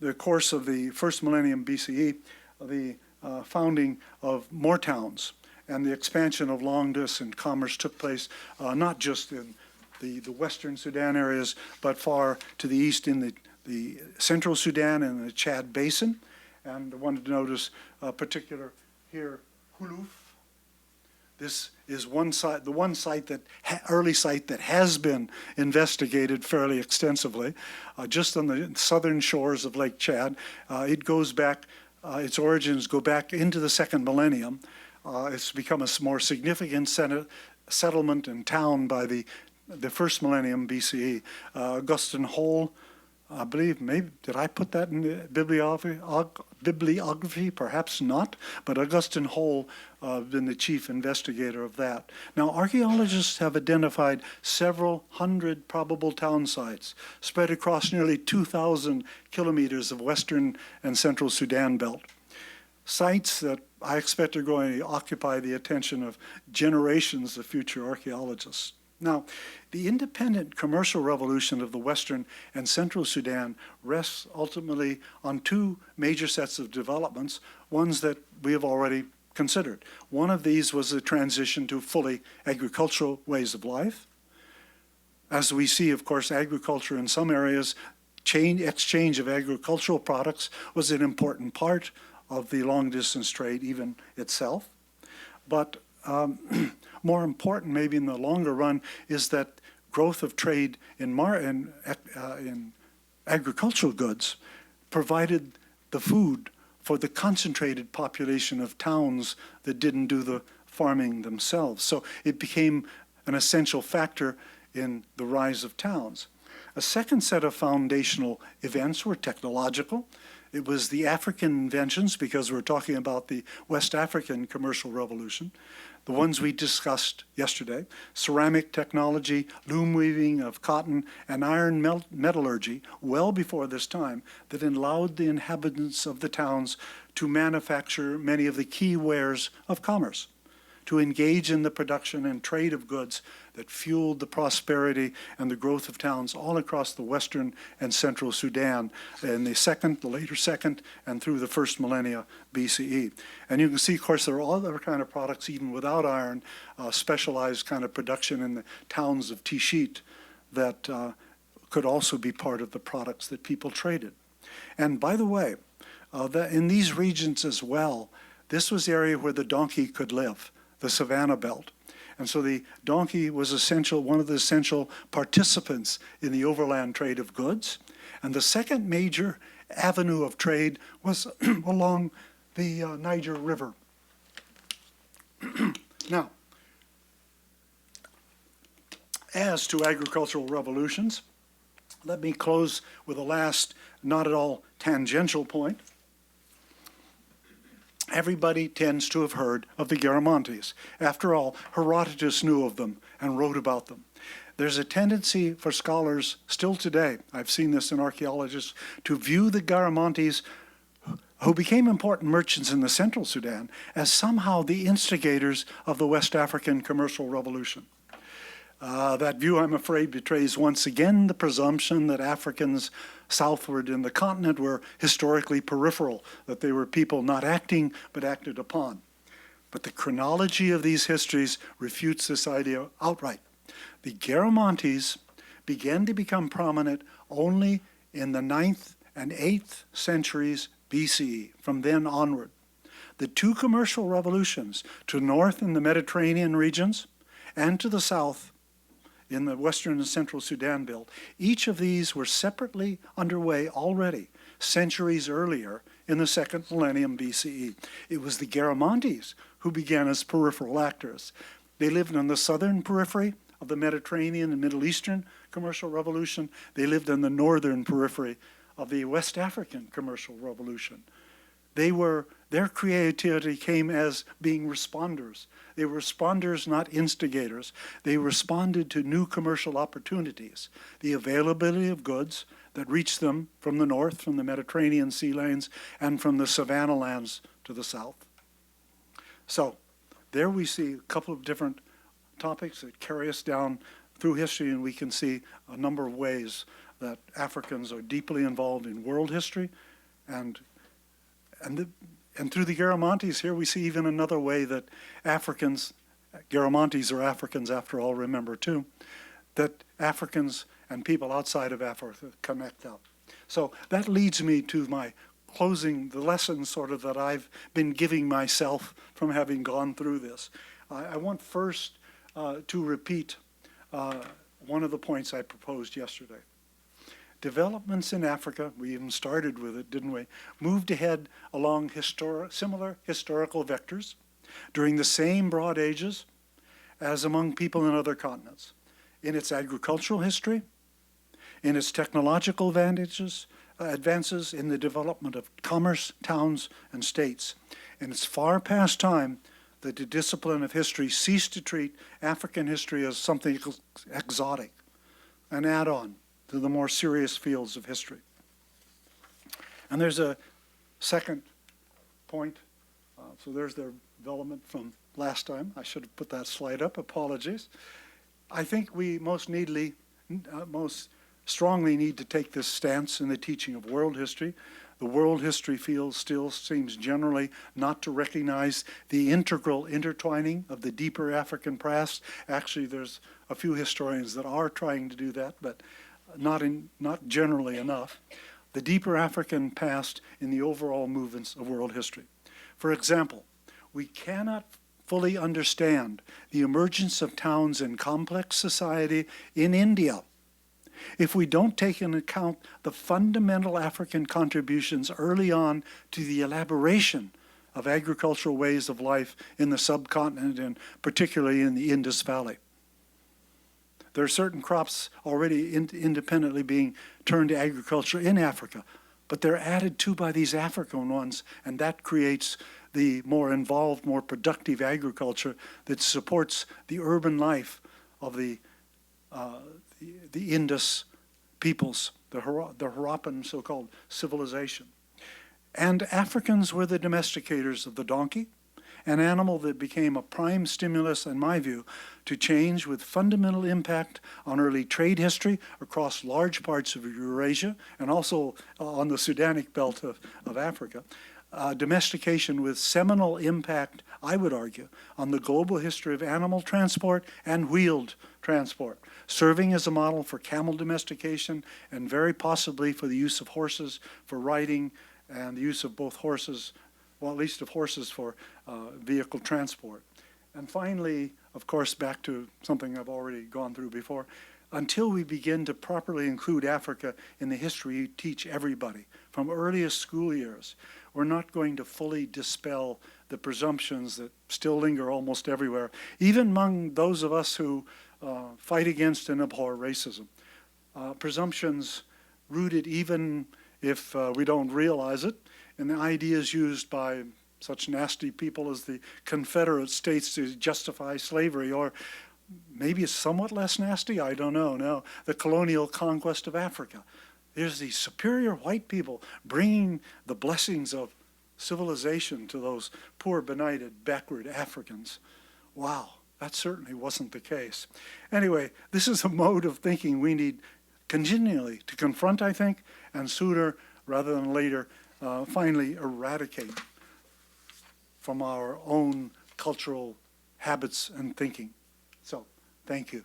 [SPEAKER 3] the course of the first millennium BCE, the founding of more towns and the expansion of long-distance commerce took place not just in the western Sudan areas, but far to the east in the central Sudan and the Chad Basin. And I wanted to notice particular here, Huluf. This is one site, the one site that early site that has been investigated fairly extensively, just on the southern shores of Lake Chad. It goes back. Its origins go back into the second millennium. It's become a more significant settlement and town by the first millennium BCE. Augustine Hall, I believe, maybe, did I put that in the bibliography? Perhaps not, but Augustine Hall been the chief investigator of that. Now, archaeologists have identified several hundred probable town sites spread across nearly 2,000 kilometers of western and central Sudan belt. Sites that I expect are going to occupy the attention of generations of future archaeologists. Now, the independent commercial revolution of the Western and Central Sudan rests ultimately on 2 major sets of developments, ones that we have already considered. One of these was the transition to fully agricultural ways of life. As we see, of course, agriculture in some areas, exchange of agricultural products was an important part of the long-distance trade even itself. But more important, maybe in the longer run, is that growth of trade in agricultural goods provided the food for the concentrated population of towns that didn't do the farming themselves. So it became an essential factor in the rise of towns. A second set of foundational events were technological. It was the African inventions, because we're talking about the West African commercial revolution, the ones we discussed yesterday, ceramic technology, loom weaving of cotton, and iron metallurgy, well before this time, that allowed the inhabitants of the towns to manufacture many of the key wares of commerce. to engage in the production and trade of goods that fueled the prosperity and the growth of towns all across the western and central Sudan in the later second, and through the first millennia BCE. And you can see, of course, there are all other kind of products, even without iron, specialized kind of production in the towns of Tishit that could also be part of the products that people traded. And by the way, in these regions as well, this was the area where the donkey could live, the savanna belt. And so the donkey was one of the essential participants in the overland trade of goods. And the second major avenue of trade was along the Niger River. Now, as to agricultural revolutions, let me close with a last, not at all tangential point. Everybody tends to have heard of the Garamantes. After all, Herodotus knew of them and wrote about them. There's a tendency for scholars still today, I've seen this in archaeologists, to view the Garamantes, who became important merchants in the central Sudan, as somehow the instigators of the West African commercial revolution. That view, I'm afraid, betrays once again the presumption that Africans southward in the continent were historically peripheral, that they were people not acting but acted upon. But the chronology of these histories refutes this idea outright. The Garamantes began to become prominent only in the 9th and 8th centuries BCE, from then onward. The two commercial revolutions, to the north in the Mediterranean regions and to the south in the western and central Sudan belt, each of these were separately underway already centuries earlier in the second millennium BCE. It was the Garamantes who began as peripheral actors. They lived on the southern periphery of the Mediterranean and Middle Eastern commercial revolution. They lived on the northern periphery of the West African commercial revolution. Their creativity came as being responders. They were responders, not instigators. They responded to new commercial opportunities, the availability of goods that reached them from the north, from the Mediterranean sea lanes, and from the savanna lands to the south. So there we see a couple of different topics that carry us down through history, and we can see a number of ways that Africans are deeply involved in world history, and through the Garamantes here we see even another way that Garamantes are Africans after all, remember too, that Africans and people outside of Africa connect up. So that leads me to my closing, the lesson sort of that I've been giving myself from having gone through this. I want first to repeat one of the points I proposed yesterday. Developments in Africa, we even started with it, didn't we, moved ahead along similar historical vectors during the same broad ages as among people in other continents. In its agricultural history, in its technological advances, in the development of commerce, towns, and states. And it's far past time that the discipline of history ceased to treat African history as something exotic, an add-on to the more serious fields of history. And there's a second point. So there's their development from last time. I should have put that slide up, apologies. I think we most strongly need to take this stance in the teaching of world history. The world history field still seems generally not to recognize the integral intertwining of the deeper African past. Actually, there's a few historians that are trying to do that, but not generally enough. The deeper African past in the overall movements of world history. For example, we cannot fully understand the emergence of towns in complex society in India if we don't take into account the fundamental African contributions early on to the elaboration of agricultural ways of life in the subcontinent and particularly in the Indus Valley. There are certain crops already independently being turned to agriculture in Africa, but they're added to by these African ones, and that creates the more involved, more productive agriculture that supports the urban life of the Indus peoples, the Harappan so-called civilization. And Africans were the domesticators of the donkey, an animal that became a prime stimulus, in my view, to change with fundamental impact on early trade history across large parts of Eurasia and also on the Sudanic belt of Africa. Domestication with seminal impact, I would argue, on the global history of animal transport and wheeled transport, serving as a model for camel domestication and very possibly for the use of horses for riding and the use of both horses, well, at least of horses for vehicle transport. And finally, of course, back to something I've already gone through before, until we begin to properly include Africa in the history you teach everybody from earliest school years, we're not going to fully dispel the presumptions that still linger almost everywhere, even among those of us who fight against and abhor racism. Presumptions rooted, even if we don't realize it, in the ideas used by such nasty people as the Confederate States to justify slavery, or maybe it's somewhat less nasty, I don't know, no, the colonial conquest of Africa. There's these superior white people bringing the blessings of civilization to those poor, benighted, backward Africans. Wow, that certainly wasn't the case. Anyway, this is a mode of thinking we need continually to confront, I think, and sooner rather than later, finally eradicate from our own cultural habits and thinking. So, thank you.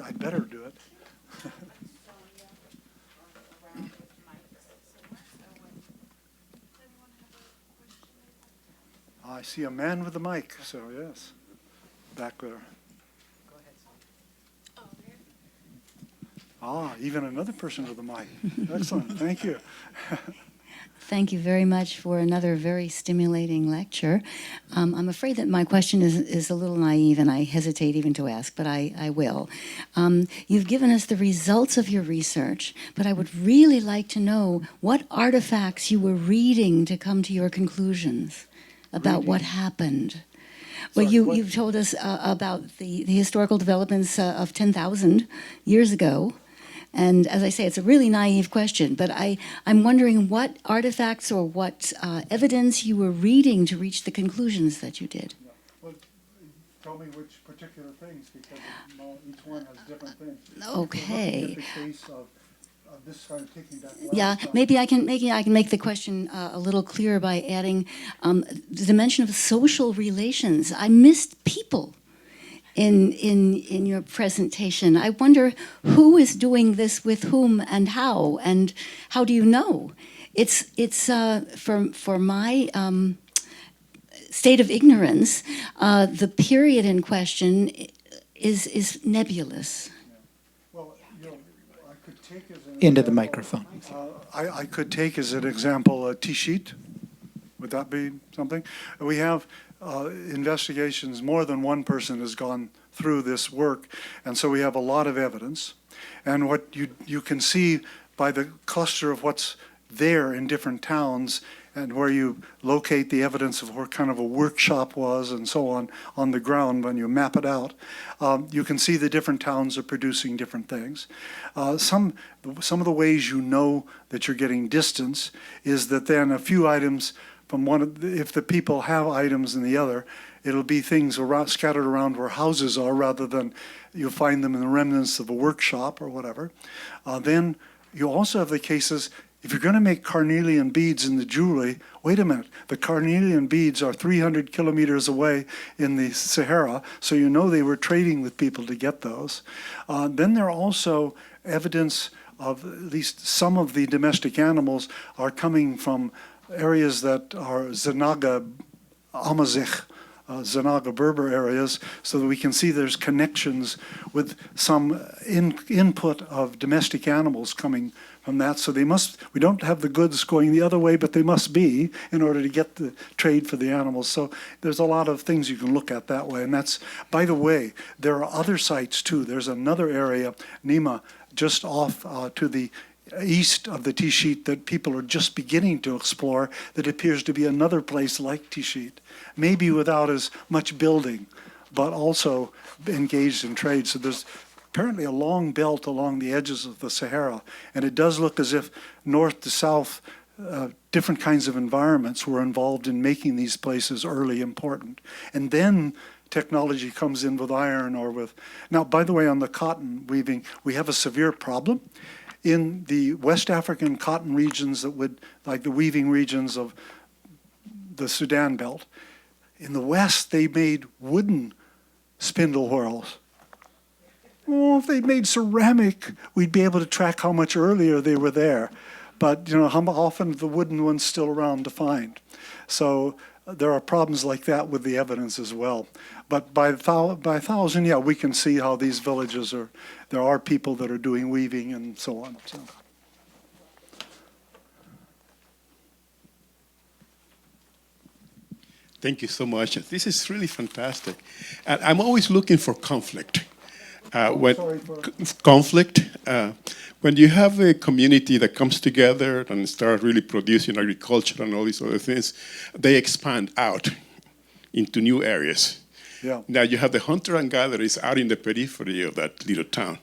[SPEAKER 3] I'd better do it. I see a man with a mic, so yes, back there. Ah, even another person with a mic. Excellent, thank you.
[SPEAKER 4] Thank you very much for another very stimulating lecture. I'm afraid that my question is a little naive, and I hesitate even to ask, but I will. You've given us the results of your research, but I would really like to know what artifacts you were reading to come to your conclusions about what happened. Well, you've told us about the historical developments of 10,000 years ago. And as I say, it's a really naive question, but I'm wondering what artifacts or what evidence you were reading to reach the conclusions that you did.
[SPEAKER 3] Yeah. Well, tell me which particular things, because each one has different things.
[SPEAKER 4] Okay.
[SPEAKER 3] The case of this kind of taking that.
[SPEAKER 4] Yeah, maybe I can make the question a little clearer by adding the dimension of social relations. I missed people in your presentation. I wonder who is doing this with whom and how do you know? It's for my state of ignorance, the period in question is nebulous.
[SPEAKER 3] Yeah. Well, I could take as an
[SPEAKER 5] Into the
[SPEAKER 3] example,
[SPEAKER 5] microphone.
[SPEAKER 3] I could take as an example a T-sheet. Would that be something? We have investigations, more than one person has gone through this work, and so we have a lot of evidence. And what you can see by the cluster of what's there in different towns and where you locate the evidence of where kind of a workshop was and so on the ground when you map it out, you can see the different towns are producing different things. Some of the ways you know that you're getting distance is that then a few items from one, if the people have items in the other, it'll be things around, scattered around where houses are rather than you'll find them in the remnants of a workshop or whatever. Then you also have the cases, if you're going to make carnelian beads in the jewelry, wait a minute, the carnelian beads are 300 kilometers away in the Sahara, so you know they were trading with people to get those. Then there are also evidence of at least some of the domestic animals are coming from areas that are Zanaga, Amazigh, Zanaga Berber areas, so that we can see there's connections with some input of domestic animals coming from that. So they must, we don't have the goods going the other way, but they must be in order to get the trade for the animals. So there's a lot of things you can look at that way. And that's, by the way, there are other sites too. There's another area, Nima, just off to the east of the T-sheet that people are just beginning to explore, that appears to be another place like T-sheet, maybe without as much building, but also engaged in trade. So there's apparently a long belt along the edges of the Sahara, and it does look as if north to south, different kinds of environments were involved in making these places early important. And then technology comes in with iron or with... Now, by the way, on the cotton weaving, we have a severe problem. In the West African cotton regions that would, like the weaving regions of the Sudan belt, in the West, they made wooden spindle whorls. Oh, if they made ceramic, we'd be able to track how much earlier they were there. But, you know, how often are the wooden ones still around to find? So there are problems like that with the evidence as well. But by 1,000, yeah, we can see how these villages are, there are people that are doing weaving and so on. So.
[SPEAKER 5] Thank you so much. This is really fantastic. And I'm always looking for conflict. Conflict. When you have a community that comes together and start really producing agriculture and all these other things, they expand out into new areas.
[SPEAKER 3] Yeah.
[SPEAKER 5] Now you have the hunter and gatherers out in the periphery of that little town.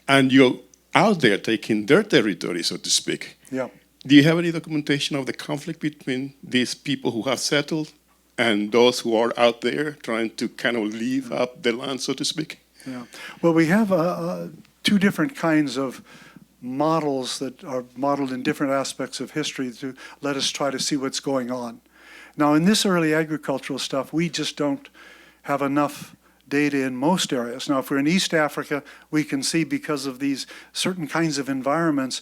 [SPEAKER 5] And you're out there taking their territory, so to speak.
[SPEAKER 3] Yeah.
[SPEAKER 5] Do you have any documentation of the conflict between these people who have settled and those who are out there trying to kind of leave up the land, so to speak?
[SPEAKER 3] Yeah. Well, we have two different kinds of models that are modeled in different aspects of history to let us try to see what's going on. Now, in this early agricultural stuff, we just don't have enough data in most areas. Now, if we're in East Africa, we can see because of these certain kinds of environments,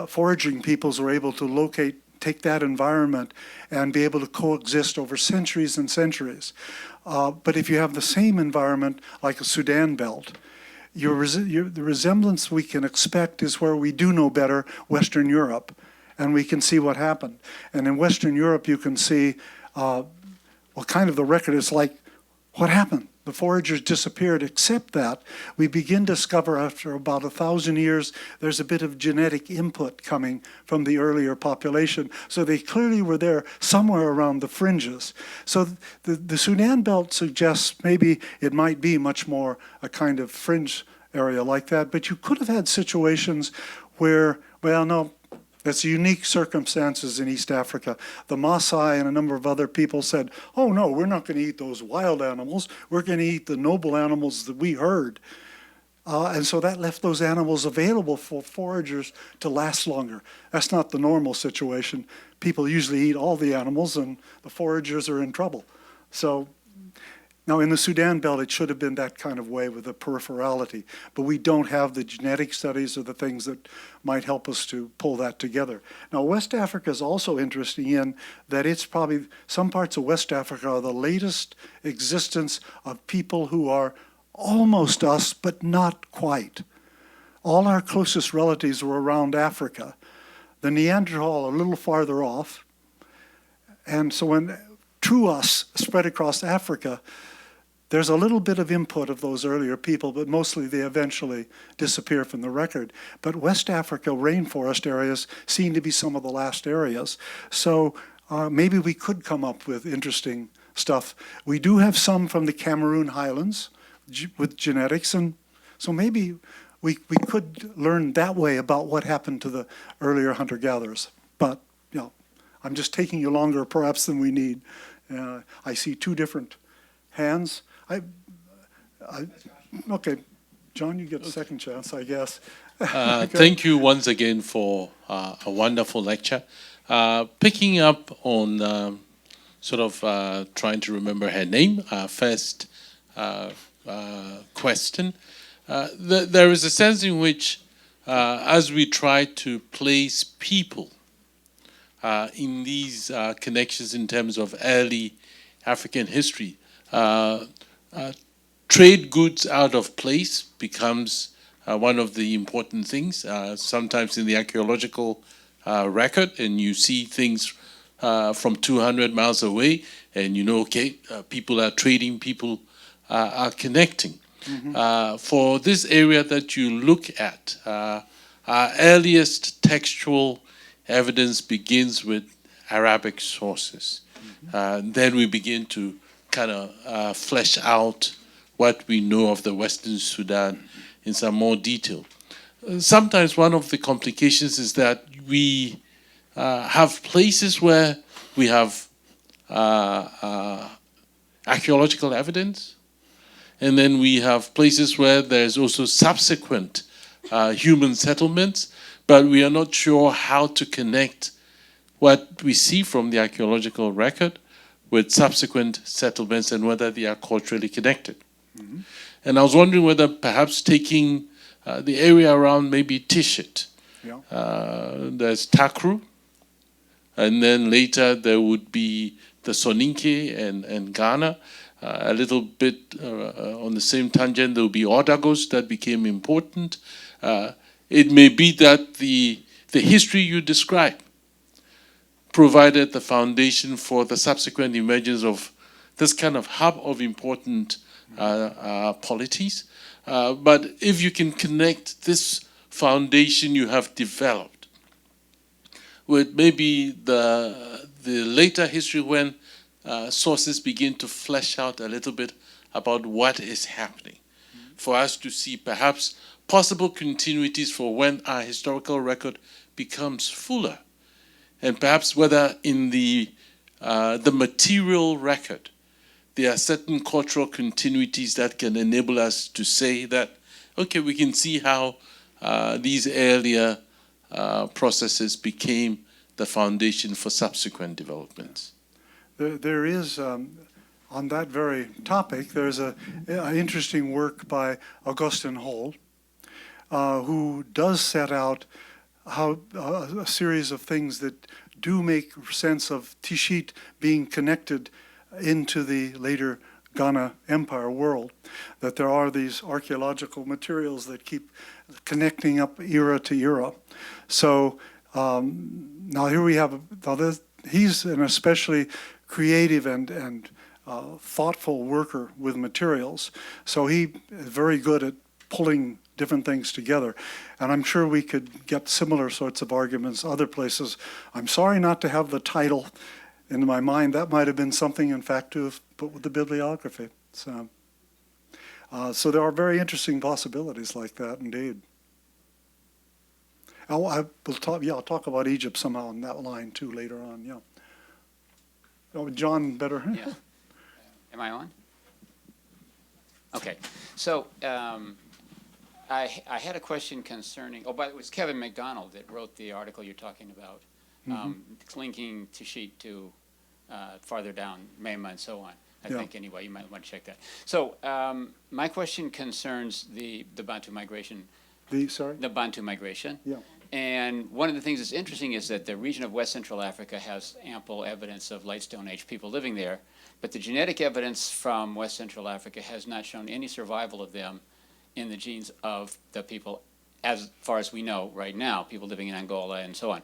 [SPEAKER 3] foraging peoples are able to take that environment and be able to coexist over centuries and centuries. But if you have the same environment like a Sudan belt, the resemblance we can expect is where we do know better, Western Europe, and we can see what happened. And in Western Europe, you can see what kind of the record is like, what happened? The foragers disappeared, except that we begin to discover after about 1,000 years, there's a bit of genetic input coming from the earlier population. So they clearly were there somewhere around the fringes. So the Sudan belt suggests maybe it might be much more a kind of fringe area like that, but you could have had situations where, well, no, that's unique circumstances in East Africa. The Maasai and a number of other people said, oh no, we're not going to eat those wild animals. We're going to eat the noble animals that we herd. And so that left those animals available for foragers to last longer. That's not the normal situation. People usually eat all the animals and the foragers are in trouble. So now in the Sudan belt, it should have been that kind of way with the peripherality, but we don't have the genetic studies or the things that might help us to pull that together. Now West Africa is also interesting in that it's probably, some parts of West Africa are the latest existence of people who are almost us, but not quite. All our closest relatives were around Africa. The Neanderthal a little farther off, and so when true us spread across Africa, there's a little bit of input of those earlier people, but mostly they eventually disappear from the record. But West Africa rainforest areas seem to be some of the last areas. So maybe we could come up with interesting stuff. We do have some from the Cameroon highlands with genetics, and so maybe we could learn that way about what happened to the earlier hunter-gatherers. But, you know, I'm just taking you longer perhaps than we need. I see two different hands. Okay, John, you get a second chance, I guess. Okay.
[SPEAKER 6] Thank you once again for a wonderful lecture. Picking up on trying to remember her name, first question. There is a sense in which, as we try to place people in these connections in terms of early African history, trade goods out of place becomes one of the important things, sometimes in the archaeological record, and you see things from 200 miles away, and you know, okay, people are trading, people are connecting. Mm-hmm. For this area that you look at, our earliest textual evidence begins with Arabic sources. Mm-hmm. Then we begin to kind of flesh out what we know of the Western Sudan in some more detail. Sometimes one of the complications is that we have places where we have archaeological evidence, and then we have places where there's also subsequent human settlements, but we are not sure how to connect what we see from the archaeological record with subsequent settlements and whether they are culturally connected. Mm-hmm. And I was wondering whether perhaps taking the area around maybe Tishit, there's Takru, and then later there would be the Soninke and Ghana. A little bit on the same tangent, there will be Odagos that became important. It may be that the history you describe provided the foundation for the subsequent emergence of this kind of hub of important polities. But if you can connect this foundation you have developed with maybe the later history when sources begin to flesh out a little bit about what is happening, for us to see perhaps possible continuities for when our historical record becomes fuller, and perhaps whether in the material record there are certain cultural continuities that can enable us to say that, okay, we can see how these earlier processes became the foundation for subsequent developments.
[SPEAKER 3] There is, on that very topic, there's an interesting work by Augustin Hall, who does set out how a series of things that do make sense of Tishit being connected into the later Ghana Empire world, that there are these archaeological materials that keep connecting up era to era. So now here we have, he's an especially creative and thoughtful worker with materials. So he is very good at pulling different things together. And I'm sure we could get similar sorts of arguments other places. I'm sorry not to have the title in my mind. That might have been something, in fact, to have put with the bibliography. So there are very interesting possibilities like that, indeed. I'll talk about Egypt somehow in that line, too, later on, yeah. Oh, John, better.
[SPEAKER 7] Yeah. Am I on? Okay. So I had a question concerning, but it was Kevin McDonald that wrote the article you're talking about, linking Tishit to farther down, Mema and so on. I think, anyway, you might want to check that. So my question concerns the Bantu migration. The Bantu migration. Yeah. And one of the things that's interesting is that the region of West Central Africa has ample evidence of late Stone Age people living there, but the genetic evidence from West Central Africa has not shown any survival of them in the genes of the people, as far as we know right now, people living in Angola and so on.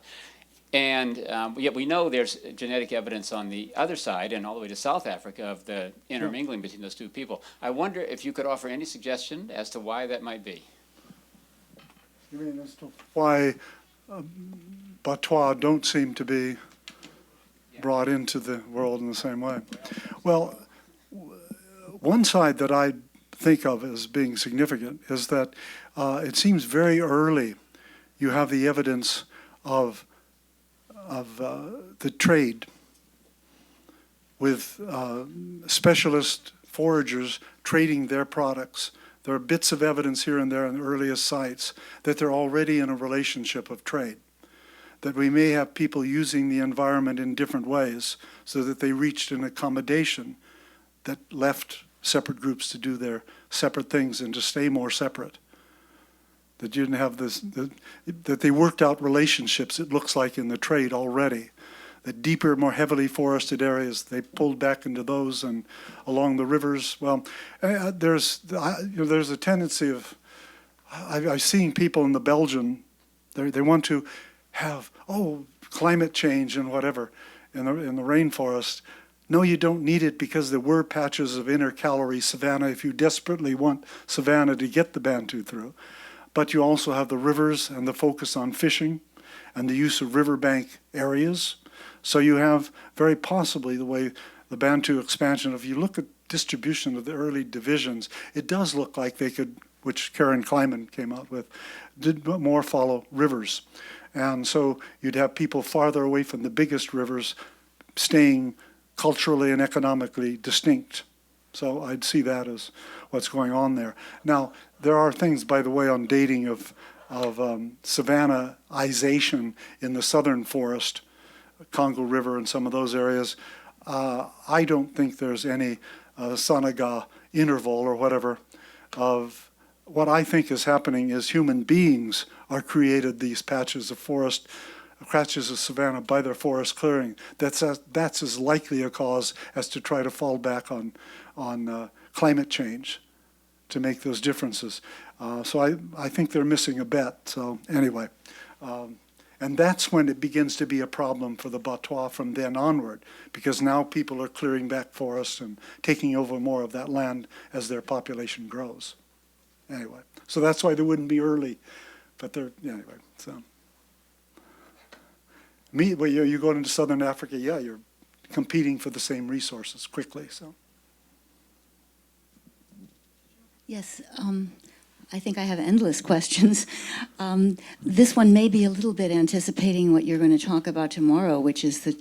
[SPEAKER 7] And yet we know there's genetic evidence on the other side and all the way to South Africa of the intermingling between those two people. I wonder if you could offer any suggestion as to why that might be.
[SPEAKER 3] You mean as to why Batwa don't seem to be brought into the world in the same way? Well, one side that I think of as being significant is that it seems very early you have the evidence of the trade with specialist foragers trading their products. There are bits of evidence here and there in the earliest sites that they're already in a relationship of trade, that we may have people using the environment in different ways so that they reached an accommodation that left separate groups to do their separate things and to stay more separate. That you didn't have this, that they worked out relationships, it looks like, in the trade already. The deeper, more heavily forested areas, they pulled back into those, and along the rivers. Well, there's a tendency of, I've seen people in the Belgian, they want to have, climate change and whatever in the rainforest. No, you don't need it, because there were patches of intercalary savanna if you desperately want savanna to get the Bantu through. But you also have the rivers and the focus on fishing and the use of riverbank areas. So you have very possibly the way the Bantu expansion, if you look at distribution of the early divisions, it does look like they could which Karen Kleiman came out with, did more follow rivers. And so you'd have people farther away from the biggest rivers staying culturally and economically distinct. So I'd see that as what's going on there. Now, there are things, by the way, on dating of savannaization in the southern forest, Congo River and some of those areas. I don't think there's any Sanaga interval or whatever of what I think is happening is human beings are created these patches of forest, patches of savanna by their forest clearing. That's as likely a cause as to try to fall back on climate change to make those differences. So I think they're missing a bet. So anyway, and that's when it begins to be a problem for the Batois from then onward, because now people are clearing back forests and taking over more of that land as their population grows. Anyway, so that's why they wouldn't be early, but they're, anyway, so. Well, you go into southern Africa, yeah, you're competing for the same resources quickly, so.
[SPEAKER 4] Yes, I think I have endless questions. This one may be a little bit anticipating what you're going to talk about tomorrow, which is the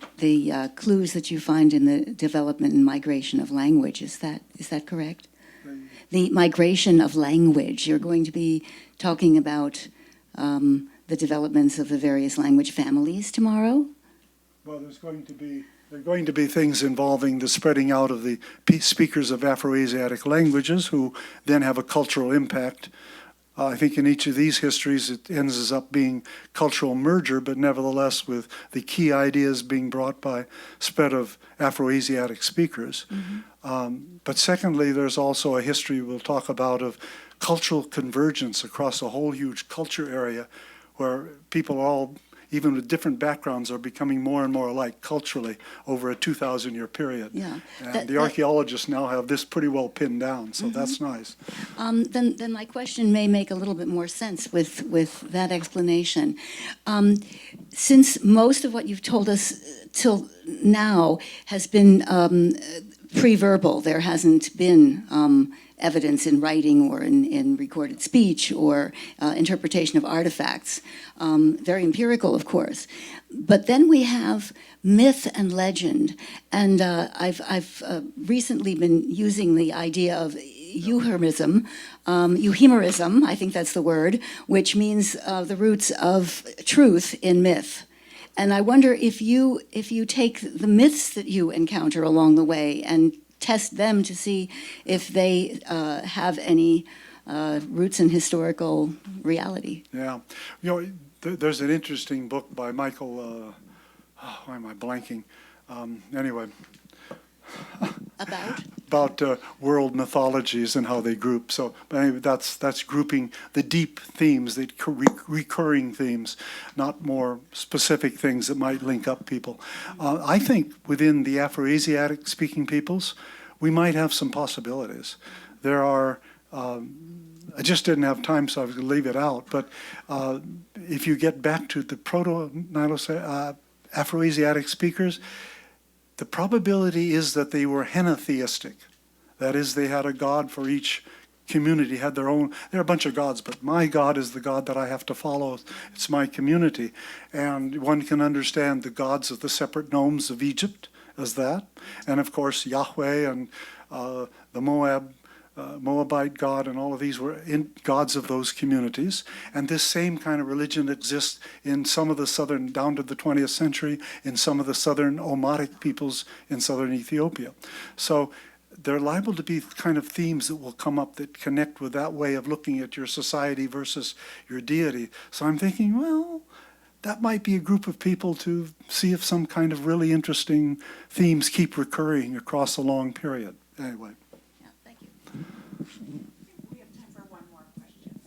[SPEAKER 4] clues that you find in the development and migration of language. Is that correct? The migration of language. You're going to be talking about the developments of the various language families tomorrow?
[SPEAKER 3] Well, there are going to be things involving the spreading out of the speakers of Afroasiatic languages who then have a cultural impact. I think in each of these histories it ends up being cultural merger, but nevertheless with the key ideas being brought by spread of Afroasiatic speakers. Mm-hmm. But secondly, there's also a history we'll talk about of cultural convergence across a whole huge culture area where people all, even with different backgrounds, are becoming more and more alike culturally over a 2,000-year period. Yeah. And the archaeologists now have this pretty well pinned down, so mm-hmm. That's nice.
[SPEAKER 4] Then my question may make a little bit more sense with that explanation. Since most of what you've told us till now has been pre-verbal, there hasn't been evidence in writing or in recorded speech or interpretation of artifacts. Very empirical, of course. But then we have myth and legend. And I've recently been using the idea of euhemerism, I think that's the word, which means the roots of truth in myth. And I wonder if you take the myths that you encounter along the way and test them to see if they have any roots in historical reality.
[SPEAKER 3] Yeah. There's an interesting book by Michael, why am I blanking? Anyway. About world mythologies and how they group. So anyway, that's grouping the deep themes, the recurring themes, not more specific things that might link up people. I think within the Afroasiatic speaking peoples, we might have some possibilities. There are, I just didn't have time, so I was going to leave it out, but if you get back to the Proto Afroasiatic speakers, the probability is that they were henotheistic. That is, they had a god for each community, had their own, there are a bunch of gods, but my God is the God that I have to follow. It's my community. And one can understand the gods of the separate nomes of Egypt as that. And of course, Yahweh and the Moabite god and all of these were gods of those communities. And this same kind of religion exists in some of the southern, down to the 20th century, in some of the southern Omatic peoples in southern Ethiopia. So they're liable to be kind of themes that will come up that connect with that way of looking at your society versus your deity. So I'm thinking, well, that might be a group of people to see if some kind of really interesting themes keep recurring across a long period. Anyway.
[SPEAKER 4] Yeah, thank you.
[SPEAKER 1] We have time for one more question.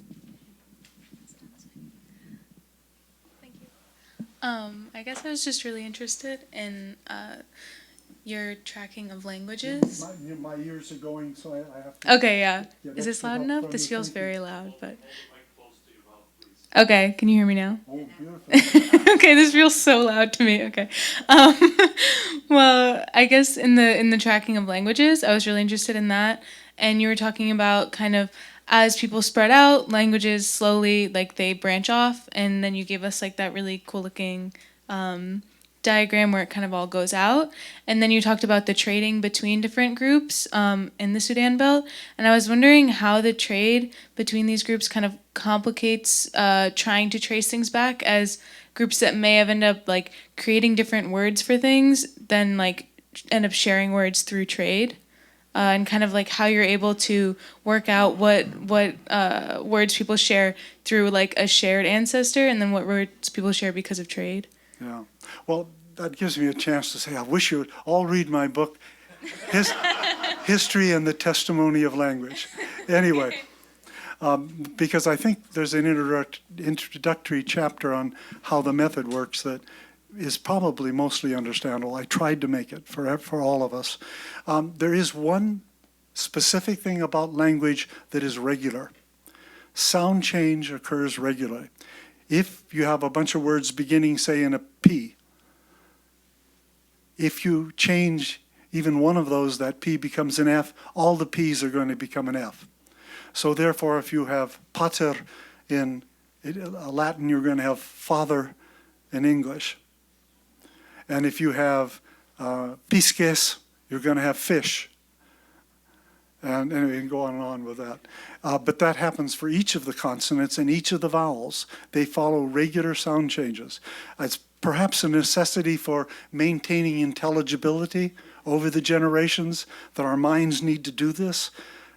[SPEAKER 8] Thank you. I guess I was just really interested in your tracking of languages.
[SPEAKER 3] My ears are going, so I have to...
[SPEAKER 8] Okay, yeah. Is this loud enough? This feels very loud, but... Okay, can you hear me now?
[SPEAKER 3] Oh, beautiful.
[SPEAKER 8] Okay, this feels so loud to me. Okay. Well, I guess in the tracking of languages, I was really interested in that. And you were talking about kind of as people spread out, languages slowly, like, they branch off, and then you gave us, like, that really cool looking diagram where it kind of all goes out. And then you talked about the trading between different groups in the Sudan Belt. And I was wondering how the trade between these groups kind of complicates trying to trace things back, as groups that may have ended up like creating different words for things then like end up sharing words through trade. And kind of like how you're able to work out what words people share through like a shared ancestor, and then what words people share because of trade.
[SPEAKER 3] Yeah. Well, that gives me a chance to say, I wish you would all read my book, History and the Testimony of Language. Anyway, because I think there's an introductory chapter on how the method works that is probably mostly understandable. I tried to make it for all of us. There is one specific thing about language that is regular. Sound change occurs regularly. If you have a bunch of words beginning, say, in a P, if you change even one of those, that P becomes an F, all the P's are going to become an F. So therefore, if you have pater in Latin, you're going to have father in English. And if you have pisces, you're going to have fish. And anyway, you can go on and on with that. But that happens for each of the consonants and each of the vowels. They follow regular sound changes. It's perhaps a necessity for maintaining intelligibility over the generations that our minds need to do this.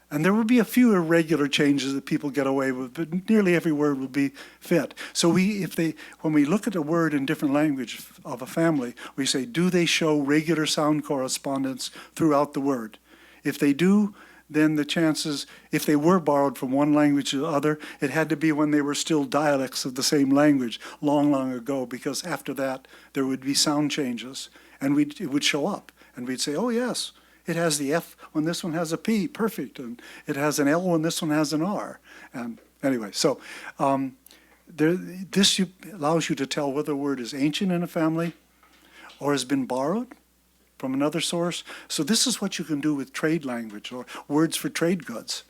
[SPEAKER 3] And there will be a few irregular changes that people get away with, but nearly every word will be fit. So when we look at a word in different language of a family, we say, do they show regular sound correspondence throughout the word? If they do, then the chances, if they were borrowed from one language to the other, it had to be when they were still dialects of the same language long, long ago, because after that, there would be sound changes, and it would show up. And we'd say, oh, yes, it has the F when this one has a P, perfect, and it has an L when this one has an R. And anyway, so this allows you to tell whether a word is ancient in a family or has been borrowed from another source. So this is what you can do with trade language or words for trade goods.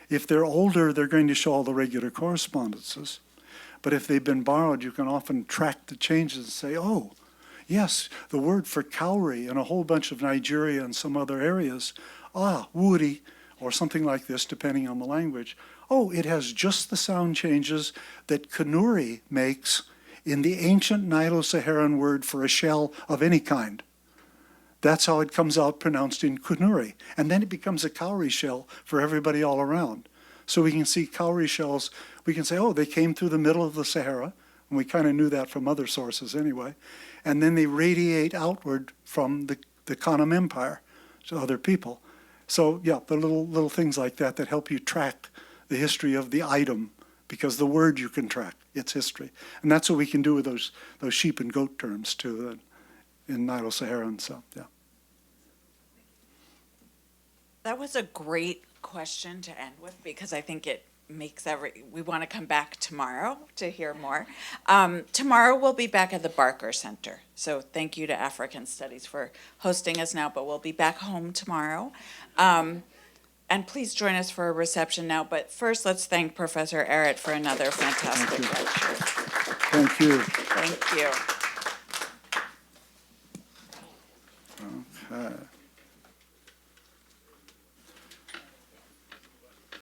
[SPEAKER 3] If they're older, they're going to show all the regular correspondences. But if they've been borrowed, you can often track the changes and say, oh, yes, the word for cowrie in a whole bunch of Nigeria and some other areas, wuri, or something like this, depending on the language. Oh, it has just the sound changes that Kanuri makes in the ancient Nilo-Saharan word for a shell of any kind. That's how it comes out pronounced in Kanuri. And then it becomes a cowrie shell for everybody all around. So we can see cowrie shells, we can say, oh, they came through the middle of the Sahara, and we kind of knew that from other sources anyway. And then they radiate outward from the Kanem Empire to other people. So yeah, the little things like that that help you track the history of the item, because the word you can track, its history. And that's what we can do with those sheep and goat terms too in Nilo-Saharan, so yeah.
[SPEAKER 1] That was a great question to end with, because I think it makes we want to come back tomorrow to hear more. Tomorrow we'll be back at the Barker Center. So thank you to African Studies for hosting us now, but we'll be back home tomorrow. And please join us for a reception now. But first, let's thank Professor Ehret for another fantastic lecture.
[SPEAKER 3] Thank you.
[SPEAKER 1] Thank you.